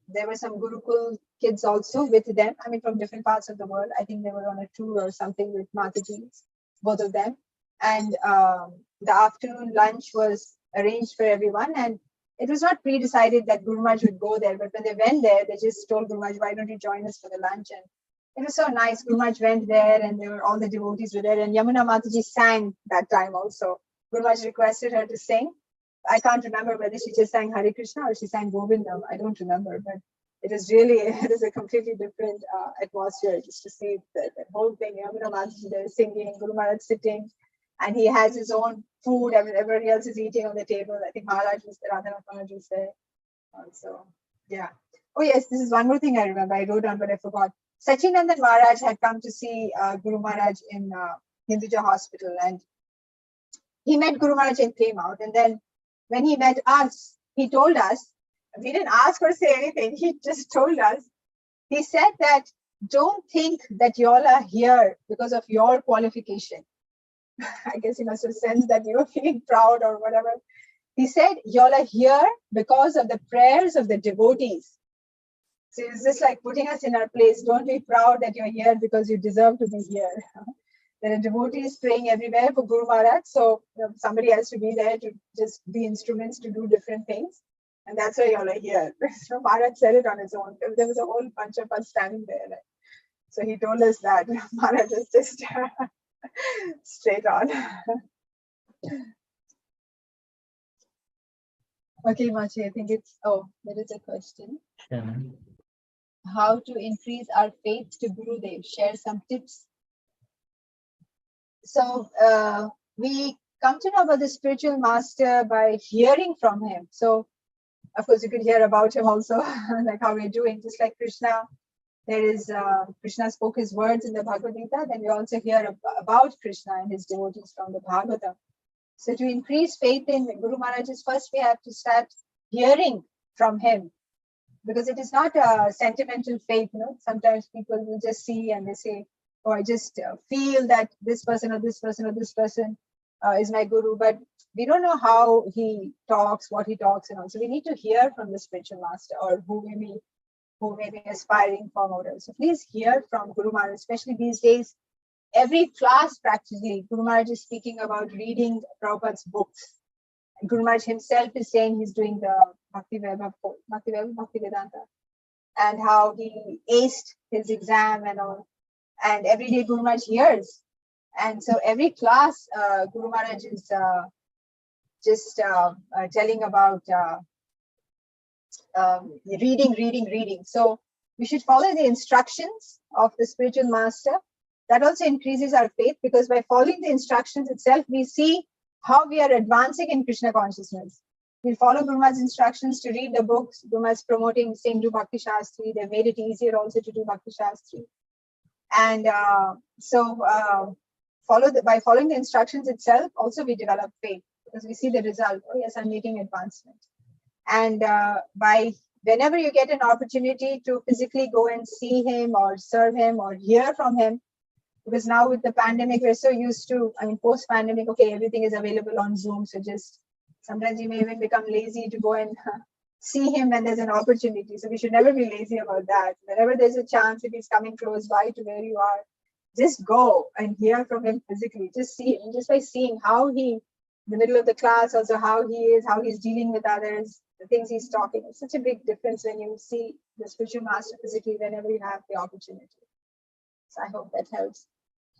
S3: there were some Gurukul kids also with them, from different parts of the world. I think they were on a tour or something with Mataji, both of them. And the afternoon lunch was arranged for everyone. And it was not pre-decided that Guru Maharaj would go there, but when they went there, they just told Guru Maharaj, why don't you join us for the lunch? And it was so nice. Guru Maharaj went there and all the devotees were there. And Yamuna Mataji sang that time also. Guru Maharaj requested her to sing. I can't remember whether she just sang Hare Krishna or she sang Govindam. I don't remember, but it is a completely different atmosphere just to see that whole thing. Yamuna Mataji there singing, Guru Maharaj sitting, and he has his own food. Everybody else is eating on the table. I think Maharaj was there, Radhanath Maharaj was there. So, yeah. Oh yes, this is one more thing I remember. I wrote down, but I forgot. Sachinandan Maharaj had come to see Guru Maharaj in Hinduja hospital, and he met Guru Maharaj and came out. And then when he met us, he told us, we didn't ask or say anything, he just told us, he said that don't think that you all are here because of your qualification. I guess he must have sensed that you were feeling proud or whatever. He said, you all are here because of the prayers of the devotees. So it's just like putting us in our place. Don't be proud that you're here because you deserve to be here. There are devotees praying everywhere for Guru Maharaj. So somebody has to be there to just be instruments to do different things. And that's why you all are here. So Maharaj said it on his own. There was a whole bunch of us standing there. So he told us that Maharaj is just straight on. Okay, Machi, I think there is a question.
S1: Yeah.
S3: How to increase our faith to Gurudev? Share some tips. So we come to know about the spiritual master by hearing from him. So of course you could hear about him also, like how we're doing, just like Krishna. There is Krishna spoke his words in the Bhagavad Gita. Then we also hear about Krishna and his devotees from the Bhagavatam. So to increase faith in Guru Maharaj, first we have to start hearing from him, because it is not a sentimental faith. Sometimes people will just see and they say, oh, I just feel that this person or this person or this person is my guru, but we don't know how he talks, what he talks, and all. So we need to hear from the spiritual master, or who may be aspiring for models. So please hear from Guru Maharaj, especially these days. Every class practically, Guru Maharaj is speaking about reading Prabhupada's books. And Guru Maharaj himself is saying he's doing the Bhakti Vedanta, and how he aced his exam and all. And every day Guru Maharaj hears. And so every class, Guru Maharaj is just telling about reading. So we should follow the instructions of the spiritual master. That also increases our faith, because by following the instructions itself, we see how we are advancing in Krishna consciousness. We follow Guru Maharaj's instructions to read the books. Guru Maharaj is promoting saying do Bhakti Shastri. They made it easier also to do Bhakti Shastri. And by following the instructions itself, also we develop faith, because we see the result. Oh yes, I'm making advancement. And by whenever you get an opportunity to physically go and see him or serve him or hear from him, because now with the pandemic, we're so used to, post-pandemic, okay, everything is available on Zoom. So just sometimes you may even become lazy to go and see him when there's an opportunity. So we should never be lazy about that. Whenever there's a chance, if he's coming close by to where you are, just go and hear from him physically. Just see him. Just by seeing how he, in the middle of the class, also how he is, how he's dealing with others, the things he's talking. It's such a big difference when you see the spiritual master physically whenever you have the opportunity. So I hope that helps.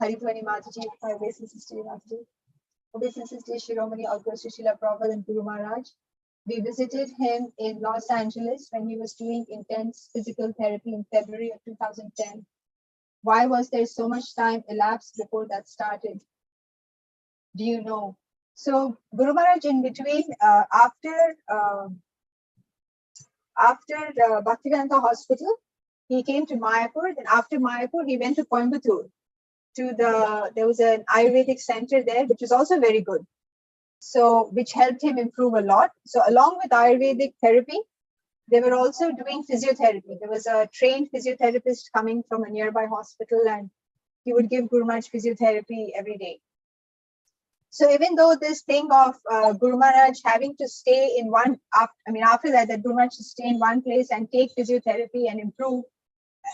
S3: Sridham Mataji, my obeisances to you, Mataji. Obeisances to Shiromani Prabhuji and Guru Maharaj. We visited him in Los Angeles when he was doing intense physical therapy in February of 2010. Why was there so much time elapsed before that started? Do you know? So Guru Maharaj, in between, after Bhaktivedanta Hospital, he came to Mayapur. Then after Mayapur, he went to Coimbatore. There was an Ayurvedic center there, which was also very good. So, which helped him improve a lot. So along with Ayurvedic therapy, they were also doing physiotherapy. There was a trained physiotherapist coming from a nearby hospital, and he would give Guru Maharaj physiotherapy every day. So even though this thing of Guru Maharaj having to stay in after that Guru Maharaj should stay in one place and take physiotherapy and improve,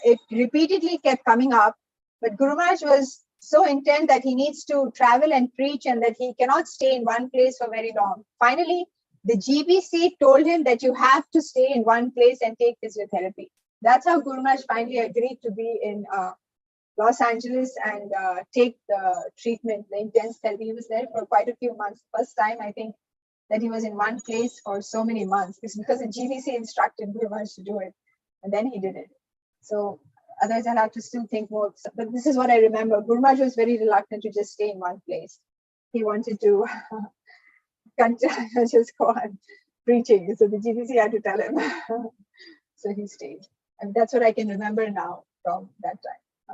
S3: it repeatedly kept coming up. But Guru Maharaj was so intent that he needs to travel and preach, and that he cannot stay in one place for very long. Finally, the GBC told him that you have to stay in one place and take physiotherapy. That's how Guru Maharaj finally agreed to be in Los Angeles and take the treatment, the intense therapy. He was there for quite a few months. First time, I think, that he was in one place for so many months. It's because the GBC instructed Guru Maharaj to do it, and then he did it. So otherwise, I'll have to still think more. But this is what I remember. Guru Maharaj was very reluctant to just stay in one place. He wanted to just go on preaching. So the GBC had to tell him. So he stayed. And that's what I can remember now from that time. I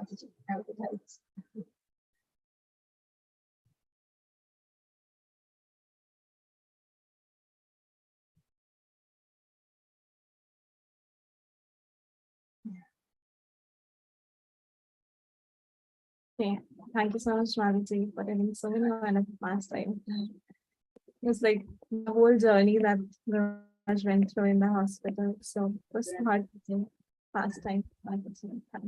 S3: hope it helps.
S2: Okay, thank you so much, Mataji, for telling so many wonderful pastime. It was like the whole journey that Raj went through in the hospital. So it was heartbreaking pastime. Thank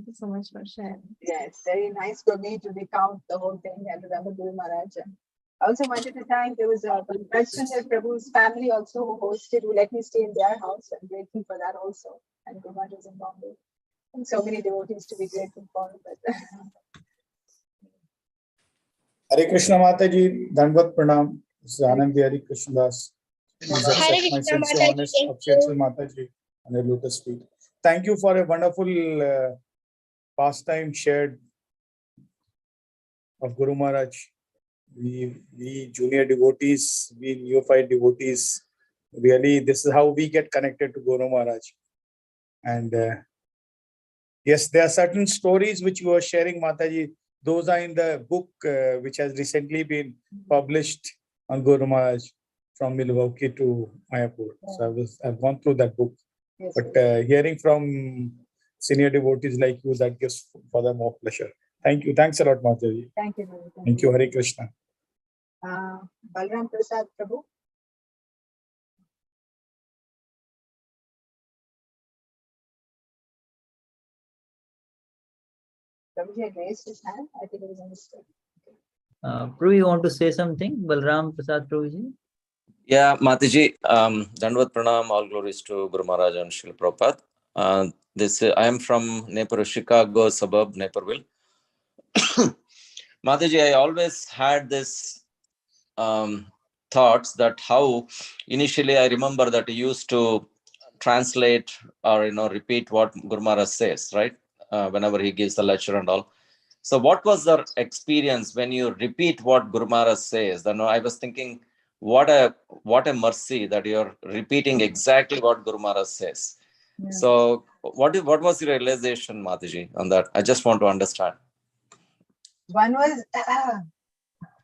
S2: you so much for sharing.
S3: Yes, very nice for me to recount the whole thing and remember Guru Maharaj. I also wanted to thank, there was a Krishna Prabhu's family also who hosted, who let me stay in their house. I'm grateful for that also. And Guru Maharaj was in Bombay. And so many devotees to be grateful for. But
S5: Hare Krishna Mataji, Dandvat Pranam. This is Anand Hari Krishna Das. Please accept my sincere honest obeisances, Mataji, on your lotus feet. Thank you for a wonderful pastime shared of Guru Maharaj. We junior devotees, we neophyte devotees, really, this is how we get connected to Guru Maharaj. And yes, there are certain stories which you are sharing, Mataji. Those are in the book which has recently been published on Guru Maharaj from Milwaukee to Mayapur. So I've gone through that book.
S3: yes,
S5: But hearing from senior devotees like you, that gives further more pleasure. Thank you. Thanks a lot, Mataji.
S3: thank you, Guru.
S5: Thank you. Hare Krishna.
S3: Balram Prasad Prabhu. Prabhuji had raised his hand. I think it was a mistake.
S1: Prabhu, you want to say something? Balram Prasad Prabhuji?
S6: Yeah, Mataji, Dandvat Pranam, all glories to Guru Maharaj and Srila Prabhupada. I am from Naperville, Chicago suburb, Naperville. Mataji, I always had this thoughts that how initially I remember that I used to translate or repeat what Guru Maharaj says, right? Whenever he gives the lecture and all. So what was the experience when you repeat what Guru Maharaj says? Then I was thinking, what a mercy that you're repeating exactly what Guru Maharaj says.
S3: Yeah.
S6: So what was your realization, Mataji, on that? I just want to understand.
S3: One was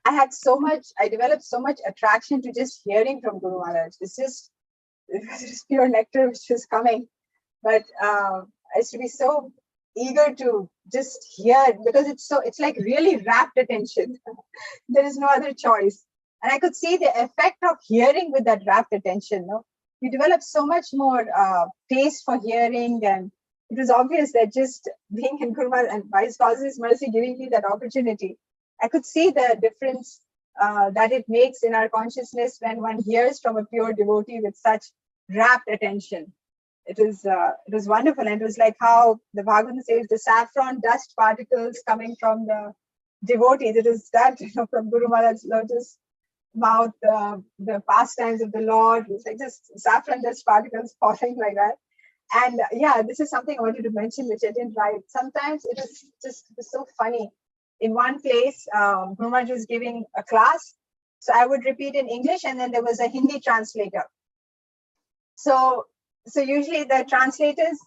S3: I developed so much attraction to just hearing from Guru Maharaj. It was just pure nectar which was coming. But I used to be so eager to just hear, because it's like really rapt attention. There is no other choice. And I could see the effect of hearing with that rapt attention. No? You develop so much more taste for hearing, and it was obvious that just being in Guru Maharaj and by His causeless mercy giving me that opportunity, I could see the difference that it makes in our consciousness when one hears from a pure devotee with such rapt attention. It was wonderful, and it was like how the Bhagavatam says the saffron dust particles coming from the devotees. It is that from Guru Maharaj's lotus mouth, the pastimes of the Lord. It's like just saffron dust particles falling like that. And yeah, this is something I wanted to mention, which I didn't write. Sometimes it was so funny. In one place, Guru Maharaj was giving a class, so I would repeat in English, and then there was a Hindi translator. So usually the translators,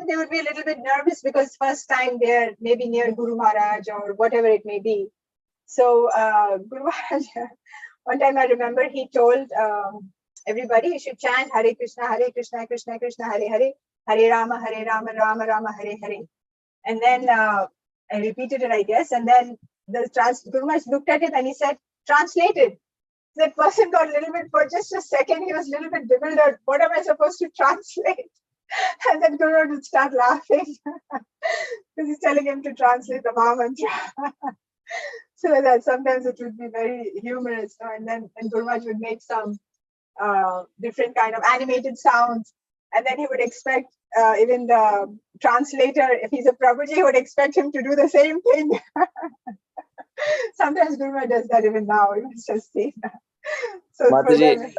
S3: they would be a little bit nervous because first time they're maybe near Guru Maharaj or whatever it may be. So Guru Maharaj, one time I remember he told everybody you should chant Hare Krishna, Krishna Krishna, Hare Hare, Hare Rama, Rama Rama, Hare Hare. And then I repeated it, I guess. And then the Guru Maharaj looked at it and he said, translated. That person got a little bit, for just a second, he was a little bit bewildered. What am I supposed to translate? And then Guru would start laughing because he's telling him to translate the Maha Mantra. So that sometimes it would be very humorous. And then Guru would make some different kind of animated sounds. And then he would expect even the translator, if he's a Prabhuji, he would expect him to do the same thing. Sometimes Guru does that even now. You must just see that. So
S6: Mataji,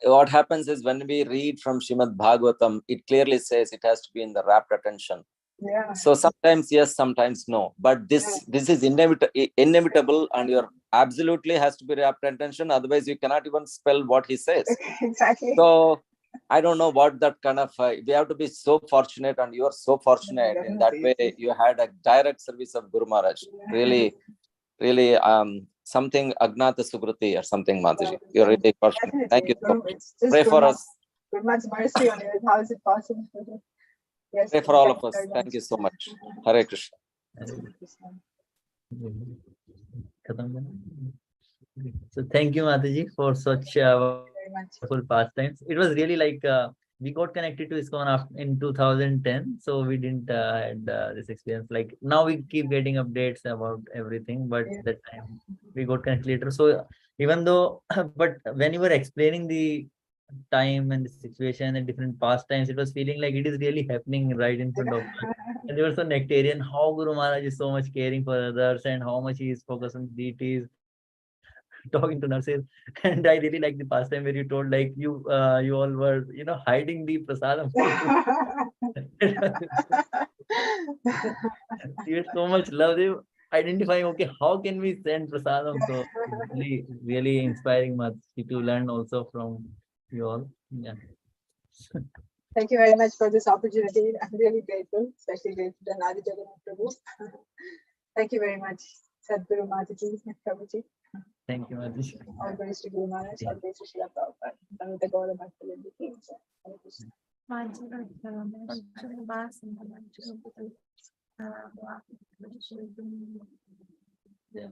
S6: what happens is when we read from Srimad Bhagavatam, it clearly says it has to be in the rapt attention.
S3: Yeah.
S6: So sometimes yes, sometimes no. But this is inevitable, and you're absolutely has to be rapt attention. Otherwise, you cannot even spell what he says.
S3: Exactly.
S6: So I don't know what that kind of. We have to be so fortunate, and you are so fortunate in that way. You had a direct service of Guru Maharaj. Really. Something Agnata Sukruti or something, Mataji. You're really fortunate. Thank you so much. Pray for us.
S3: Guru Maharaj's mercy on it. How is it possible? Yes,
S6: Pray for all of us. Thank you so much. Hare Krishna.
S1: So thank you, Mataji, for such wonderful pastimes. It was really like we got connected to ISKCON in 2010, so we didn't had this experience. Like now we keep getting updates about everything, but that time we got connected later. So even though, but when you were explaining the time and the situation and different pastimes, it was feeling like it is really happening right in front of us. And they were so nectarian, how Guru Maharaj is so much caring for others and how much he is focused on deities, talking to nurses. And I really like the pastime where you told like you all were hiding the prasadam. You had so much love. They were identifying, okay, how can we send prasadam? So really, really inspiring much to learn also from you all. Yeah.
S3: Thank you very much for this opportunity. I'm really grateful, especially grateful to Adi Jagannath Prabhu. Thank you very much, Sadhguru Mataji, Prabhuji.
S1: Thank you, Mataji.
S3: All praise to Guru Maharaj, all praise to Srila Prabhupada. And the God of our Philadelphia. Hare Krishna.
S1: Yeah.